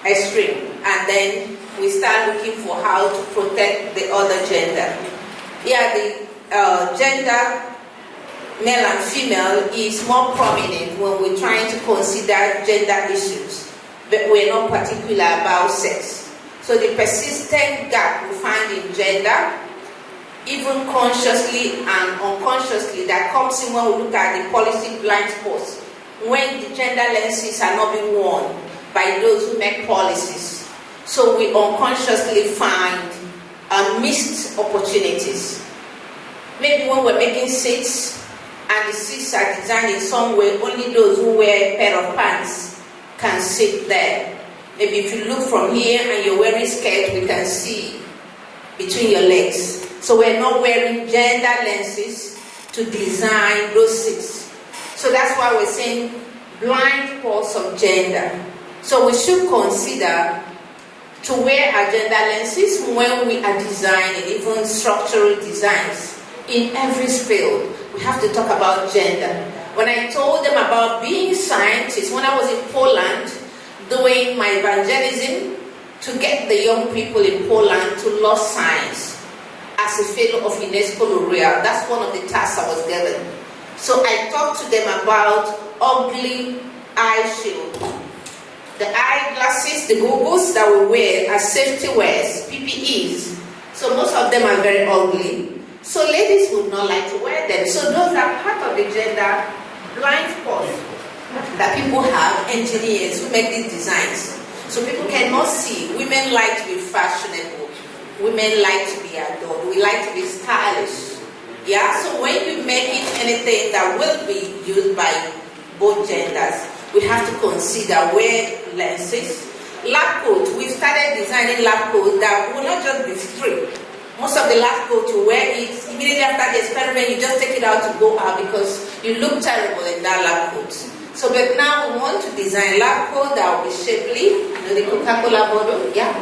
extreme, and then we start looking for how to protect the other gender. Yeah, the gender, male and female, is more prominent when we're trying to consider gender issues, but we're not particular about sex. So the persistent gap we find in gender, even consciously and unconsciously, that comes in when we look at the policy blind spots, when the gender lenses are not being worn by those who make policies. So we unconsciously find missed opportunities. Maybe when we're making seats and the seats are designed in some way, only those who wear a pair of pants can sit there. Maybe if you look from here and you're wearing skirt, we can see between your legs. So we're not wearing gender lenses to design those seats. So that's why we're saying blind spots of gender. So we should consider to wear our gender lenses when we are designing, even structural designs. In every field, we have to talk about gender. When I told them about being scientists, when I was in Poland doing my evangelism to get the young people in Poland to love science as a fellow of UNESCO L'Oreal, that's one of the tasks I was given. So I talked to them about ugly eye shield. The eyeglasses, the goggles that we wear as safety wears, PPEs. So most of them are very ugly. So ladies would not like to wear them. So those are part of the gender blind spot that people have, engineers who make these designs. So people cannot see. Women like to be fashionable. Women like to be adored. We like to be stylish. Yeah, so when you make it anything that will be used by both genders, we have to consider wear lenses. Lab coat, we started designing lab coats that will not just be straight. Most of the lab coat, you wear it, immediately after the experiment, you just take it out to go out because you look terrible in that lab coat. So, but now we want to design lab coat that will be shapely, you know, the Coca-Cola bottle, yeah.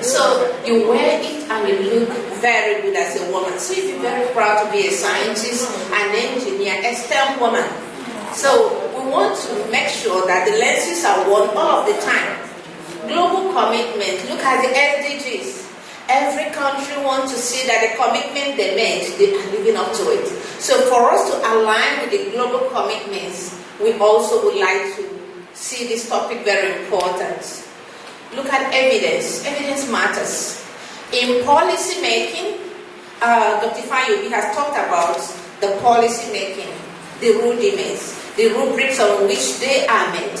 So you wear it and you look very good as a woman. So you'll be very proud to be a scientist, an engineer, a STEM woman. So we want to make sure that the lenses are worn all of the time. Global commitment, look at the SDGs. Every country wants to see that the commitment they made, they are living up to it. So for us to align with the global commitments, we also would like to see this topic very important. Look at evidence. Evidence matters. In policy making, Dr. Fayobi has talked about the policy making, the rudiments, the rubrics on which they are made.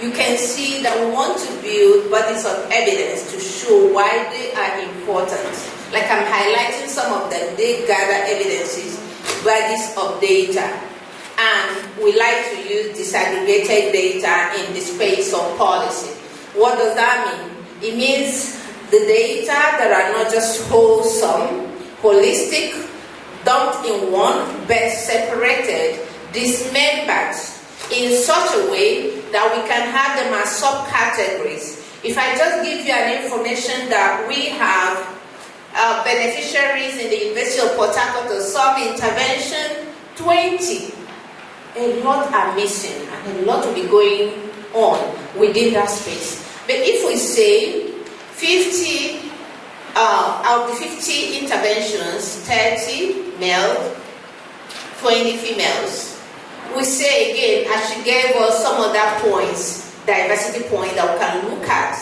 You can see that we want to build bodies of evidence to show why they are important. Like I'm highlighting some of them. They gather evidences, bodies of data. And we like to use disaggregated data in the space of policy. What does that mean? It means the data that are not just wholesome, holistic, dumped in one, but separated, dismembered in such a way that we can have them as subcategories. If I just give you an information that we have beneficiaries in the University of Port Harcourt of some intervention, 20, a lot are missing and a lot will be going on within that space. But if we say 50 out of the 50 interventions, 30 male, 20 females, we say again, as she gave us some other points, diversity point that we can look at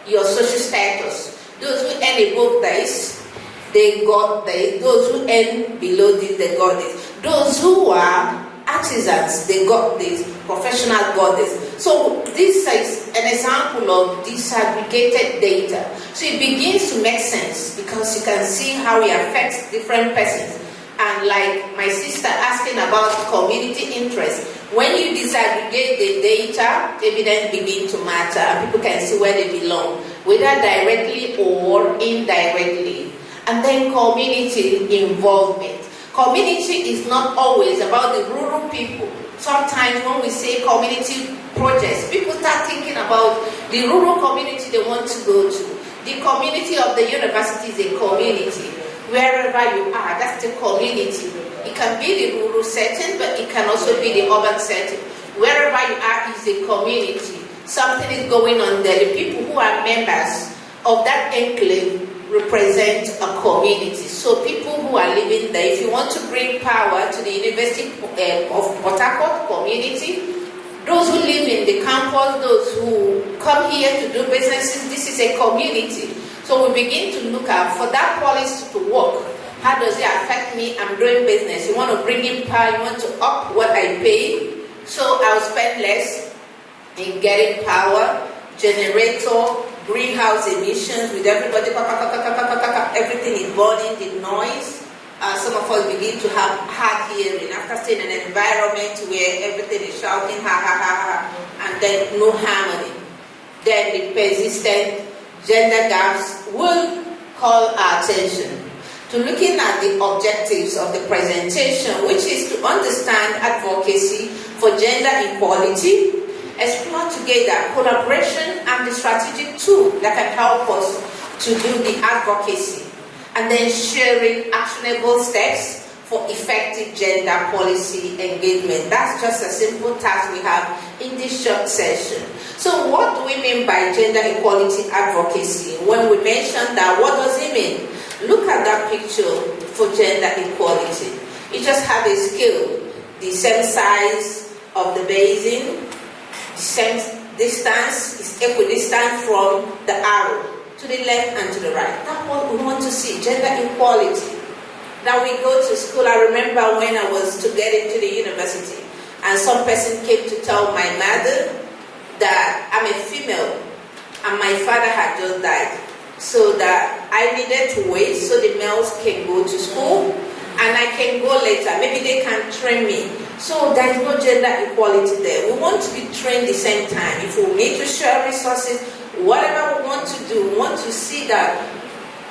your social status. Those who earn above this, they got this. Those who earn below this, they got this. Those who are artisans, they got this. Professional got this. So this is an example of disaggregated data. So it begins to make sense because you can see how it affects different persons. And like my sister asking about community interest, when you disaggregate the data, evidence begins to matter and people can see where they belong, whether directly or indirectly. And then community involvement. Community is not always about the rural people. Sometimes when we say community projects, people start thinking about the rural community they want to go to. The community of the university is a community. Wherever you are, that's the community. It can be the rural setting, but it can also be the urban setting. Wherever you are is a community. Something is going on there. The people who are members of that enclave represent a community. So people who are living there, if you want to bring power to the University of Port Harcourt community, those who live in the campus, those who come here to do businesses, this is a community. So we begin to look at, for that policy to work, how does it affect me? I'm doing business. You want to bring in power, you want to up what I pay, so I'll spend less in getting power, generator, greenhouse emissions with everybody, everything is burning, the noise. Some of us begin to have hard hearing after staying in an environment where everything is shouting, ha ha ha ha, and then no harmony. Then the persistent gender gaps will call our attention to looking at the objectives of the presentation, which is to understand advocacy for gender equality, explore together collaboration and the strategic tool that can help us to do the advocacy, and then sharing actionable steps for effective gender policy engagement. That's just a simple task we have in this short session. So what do we mean by gender equality advocacy? When we mention that, what does it mean? Look at that picture for gender equality. You just have a scale, the same size of the basin, the same distance is equidistant from the arrow to the left and to the right. That's what we want to see, gender equality. that we go to school. I remember when I was to get into the university, and some person came to tell my mother that I'm a female, and my father had just died, so that I needed to wait so the males can go to school, and I can go later. Maybe they can train me. So there is no gender equality there. We want to be trained the same time. If we need to share resources, whatever we want to do, we want to see that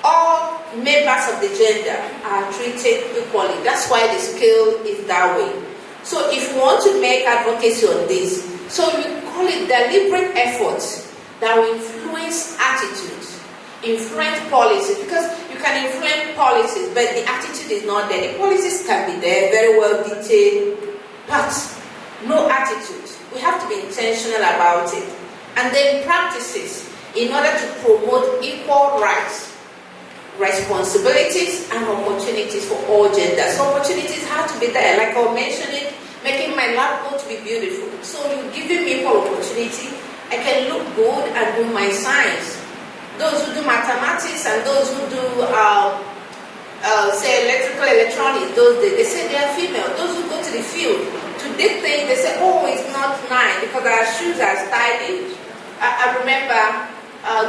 all members of the gender are treated equally. That's why the scale is that way. So if we want to make advocacy on this, so you call it deliberate efforts that will influence attitudes, influence policies, because you can influence policies, but the attitude is not there. The policies can be there, very well detailed, but no attitude. We have to be intentional about it. And then practices in order to promote equal rights, responsibilities, and opportunities for all genders. So opportunities have to be there. Like I mentioned it, making my lab coat to be beautiful. So you're giving me equal opportunity. I can look good and do my science. Those who do mathematics and those who do say electrical electronics, they say they are female. Those who go to the field to dig things, they say, oh, it's not nice because our shoes are stylish. I remember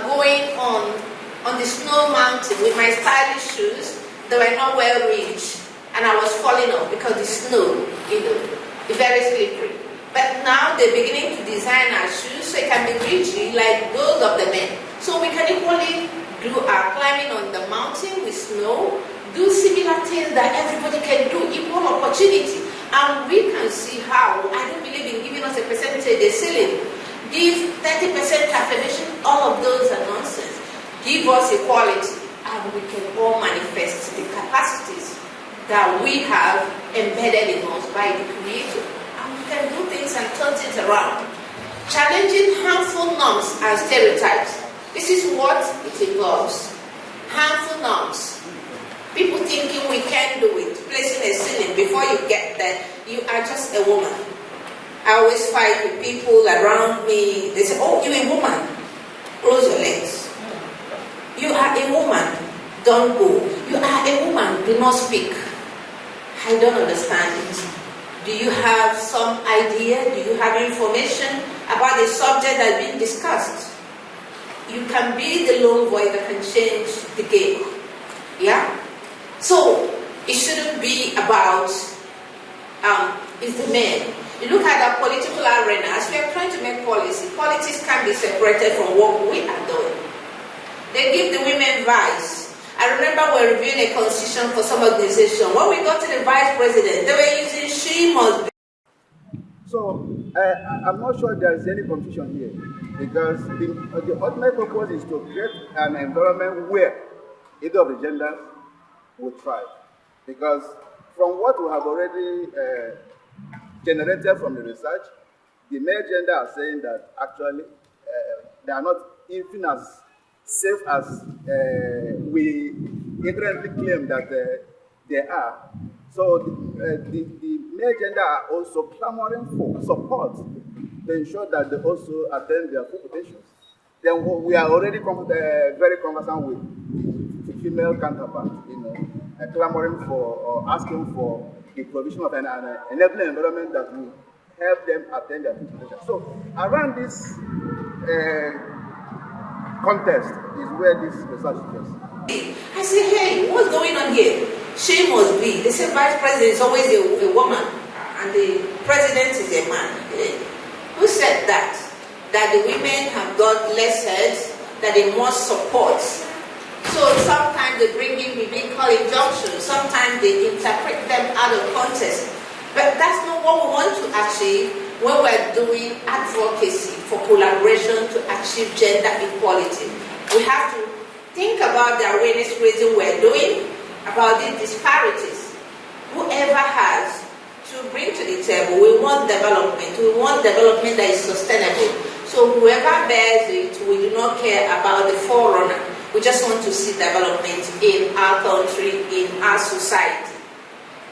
going on the snow mountain with my stylish shoes. They were not well reached, and I was falling off because the snow, is very slippery. But now they're beginning to design our shoes so it can be rigid like those of the men. So we can equally do our climbing on the mountain with snow, do similar things that everybody can do, equal opportunity. And we can see how. I don't believe in giving us a percentage, the ceiling. Give 30% affirmation, all of those are nonsense. Give us equality, and we can all manifest the capacities that we have embedded in us by the Creator. And we can do things and turn things around. Challenging harmful norms and stereotypes. This is what it involves. Harmful norms. People thinking we can do it. Placing a ceiling before you get there, you are just a woman. I always fight with people around me. They say, oh, you're a woman. Close your legs. You are a woman. Don't go. You are a woman. Do not speak. I don't understand it. Do you have some idea? Do you have information about the subject that's being discussed? You can be the lone voice that can change the game. Yeah? So, it shouldn't be about it's the men. You look at our political arena, as we are trying to make policy, politics can be separated from what we are doing. They give the women vice. I remember we're reviewing a constitution for some organization. When we got to the vice president, they were using she must be. So, I'm not sure there is any confusion here, because the ultimate purpose is to create an environment where either of the genders will thrive. Because from what we have already generated from the research, the male gender are saying that actually they are not even as safe as we ignorantly claim that they are. So the male gender are also clamoring for support to ensure that they also attain their full potentials. Then we are already very conversant with female counterparts, clamoring for or asking for the provision of an enabling environment that will help them attain their full potential. So around this context is where this research is. I say, hey, what's going on here? She must be. They say vice president is always a woman and the president is a man. Who said that? That the women have got less heads, that they must support. So sometimes they bring in biblical injunctions, sometimes they interpret them out of context. But that's not what we want to achieve when we're doing advocacy for collaboration to achieve gender equality. We have to think about the awareness raising we're doing, about these disparities. Whoever has to bring to the table, we want development that is sustainable. So whoever bears it, we do not care about the forerunner. We just want to see development in our country, in our society.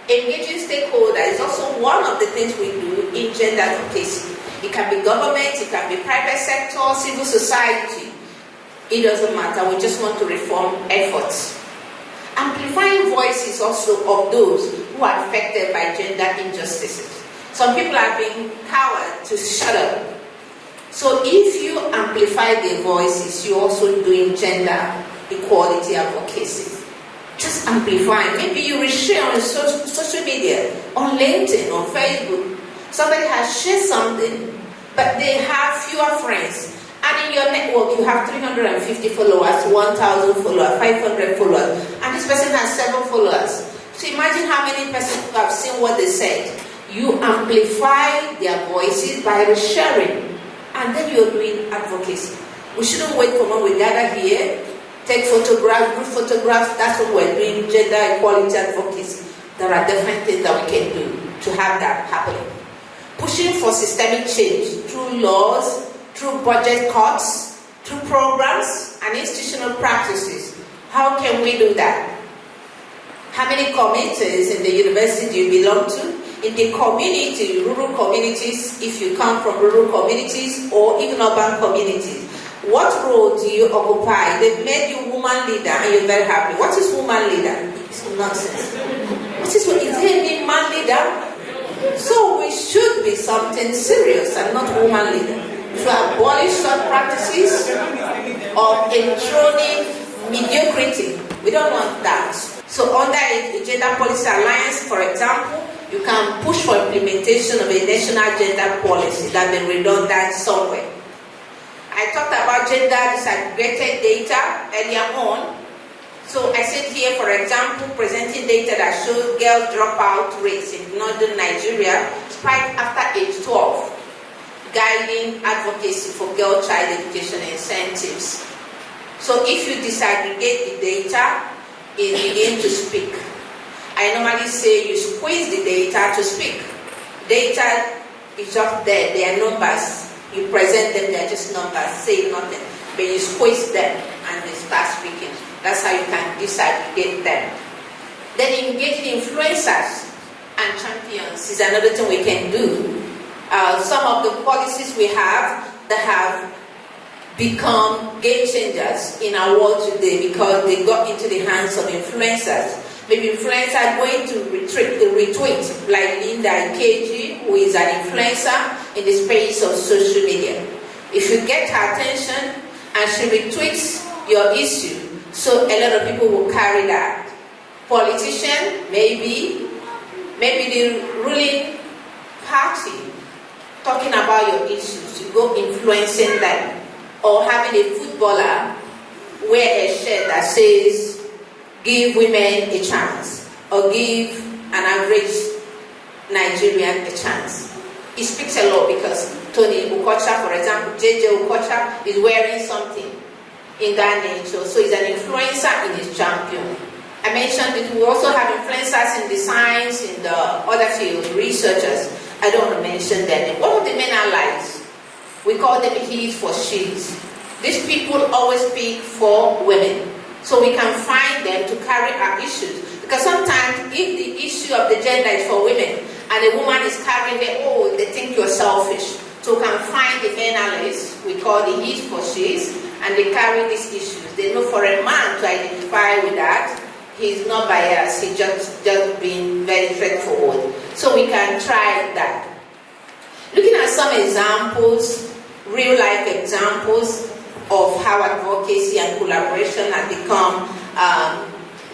Engaging stakeholders is also one of the things we do in gender advocacy. It can be government, it can be private sector, civil society. It doesn't matter, we just want to reform efforts. amplifying voices also of those who are affected by gender injustices. Some people are being cowered to shut up. So if you amplify their voices, you're also doing gender equality advocacy. Just amplify. Maybe you will share on social media, on LinkedIn, on Facebook. Somebody has shared something, but they have fewer friends. And in your network, you have 350 followers, 1,000 followers, 500 followers, and this person has 7 followers. So imagine how many persons have seen what they said. You amplify their voices by resharing, and then you're doing advocacy. We shouldn't wait for when we gather here, take photographs, group photographs. That's what we're doing, gender equality advocacy. There are different things that we can do to have that happen. Pushing for systemic change through laws, through budget cuts, through programs and institutional practices. How can we do that? How many committees in the university do you belong to? In the community, rural communities, if you come from rural communities or even urban communities, what role do you occupy? They've made you woman leader and you're very happy. What is woman leader? It's nonsense. Is there any man leader? So we should be something serious and not woman leader. To abolish such practices of enthroning mediocrity. We don't want that. So under a Gender Policy Alliance, for example, you can push for implementation of a national gender policy that may be redundant somewhere. I talked about gender disaggregated data earlier on. So I said here, for example, presenting data that shows girl dropout rates in northern Nigeria spike after age 12, guiding advocacy for girl child education incentives. So if you disaggregate the data, it begins to speak. I normally say you squeeze the data to speak. Data is just there, they are numbers. You present them, they are just numbers, say nothing. But you squeeze them and they start speaking. That's how you can disaggregate them. Then engaging influencers and champions is another thing we can do. Some of the policies we have that have become game changers in our world today because they got into the hands of influencers. Maybe influencers going to retweet, like Linda Ikeji, who is an influencer in the space of social media. If you get her attention and she retweets your issue, so a lot of people will carry that. Politician, maybe the ruling party talking about your issues, you go influencing them. Or having a footballer wear a shirt that says, give women a chance, or give an average Nigerian a chance. It speaks a lot because Tony Ukocha, for example, JJ Ukocha is wearing something in that nature. So he's an influencer in his champion. I mentioned that we also have influencers in the science, in the other fields, researchers. I don't want to mention them. One of the men allies, we call them he's for she's. These people always speak for women. So we can find them to carry our issues. Because sometimes if the issue of the gender is for women and a woman is carrying it, they think you're selfish. So we can find the men allies, we call the he's for she's, and they carry these issues. They know for a man to identify with that, he's not biased, he's just being very straightforward. So we can try that. Looking at some examples, real life examples of how advocacy and collaboration has become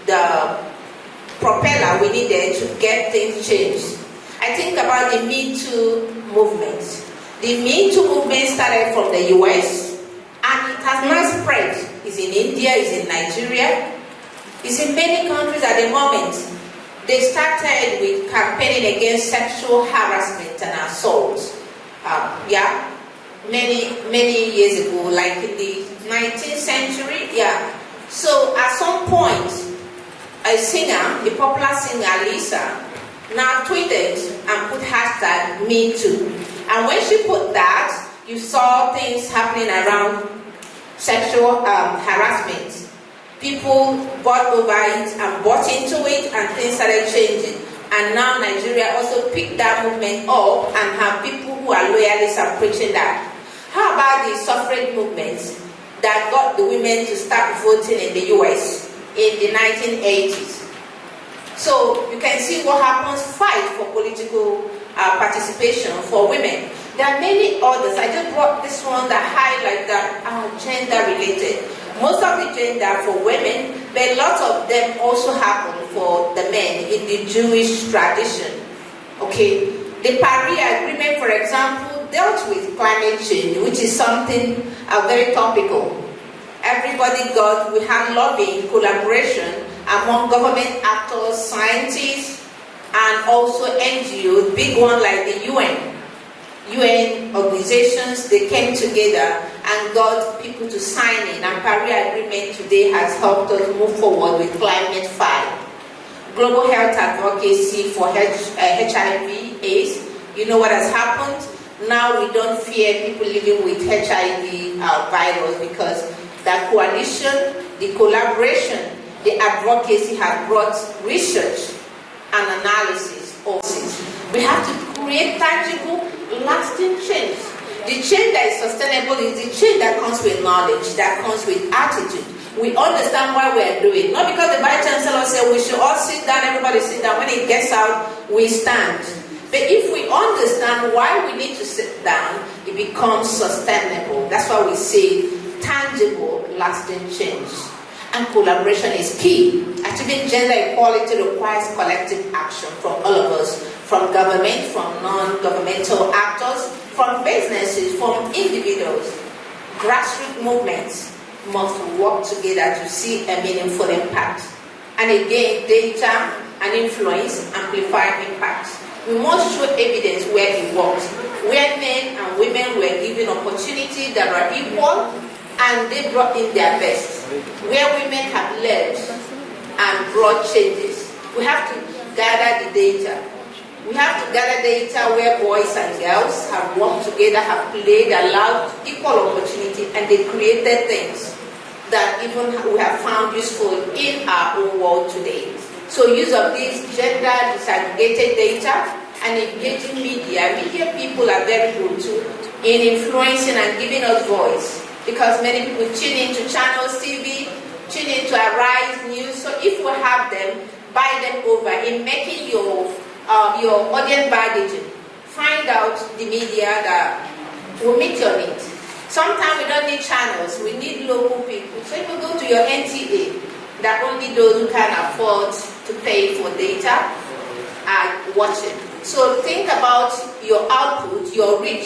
the propeller we needed to get things changed. I think about the Me Too movement. The Me Too movement started from the US and it has now spread. It's in India, it's in Nigeria, it's in many countries at the moment. They started with campaigning against sexual harassment and assault. Many years ago, like in the 19th century, So at some point, a singer, a popular singer, Lisa, now tweeted and put hashtag Me Too. And when she put that, you saw things happening around sexual harassment. People bought over it and bought into it and things started changing. And now Nigeria also picked that movement up and have people who are loyalists and preaching that. How about the suffrage movement that got the women to start voting in the US? in the 1980s. So you can see what happens, fight for political participation for women. There are many others. I just brought this one that highlight that are gender related. Most of the gender for women, but a lot of them also happen for the men in the Jewish tradition. Okay, the Paris Agreement, for example, dealt with climate change, which is something very topical. We had lobbying, collaboration among government actors, scientists, and also NGOs, big one like the UN organizations. They came together and got people to sign in, and Paris Agreement today has helped us move forward with climate fight. Global health advocacy for HIV/AIDS. You know what has happened? Now we don't fear people living with HIV virus because the coalition, the collaboration, the advocacy has brought research and analysis also. We have to create tangible, lasting change. The change that is sustainable is the change that comes with knowledge, that comes with attitude. We understand why we are doing it. Not because the Vice Chancellor said we should all sit down, everybody sit down. When it gets out, we stand. But if we understand why we need to sit down, it becomes sustainable. That's why we say tangible, lasting change. And collaboration is key. Achieving gender equality requires collective action from all of us, from government, from non-governmental actors, from businesses, from individuals. Grassroots movements must work together to see a meaningful impact. And again, data and influence amplify impact. We must show evidence where it works, where men and women were given opportunities that are equal and they brought in their best, where women have led and brought changes. We have to gather the data. We have to gather data where boys and girls have worked together, have played, allowed equal opportunity, and they created things that even we have found useful in our own world today. So use of these gender disaggregated data and engaging media people are very good too in influencing and giving us voice, because many people tune into channels, TV, tune into Arise News. So if we have them, buy them over in making your audience bargaining. Find out the media that will meet your needs. Sometimes we don't need channels, we need local people. So if you go to your NTA, that only those who can afford to pay for data are watching. So think about your output, your reach,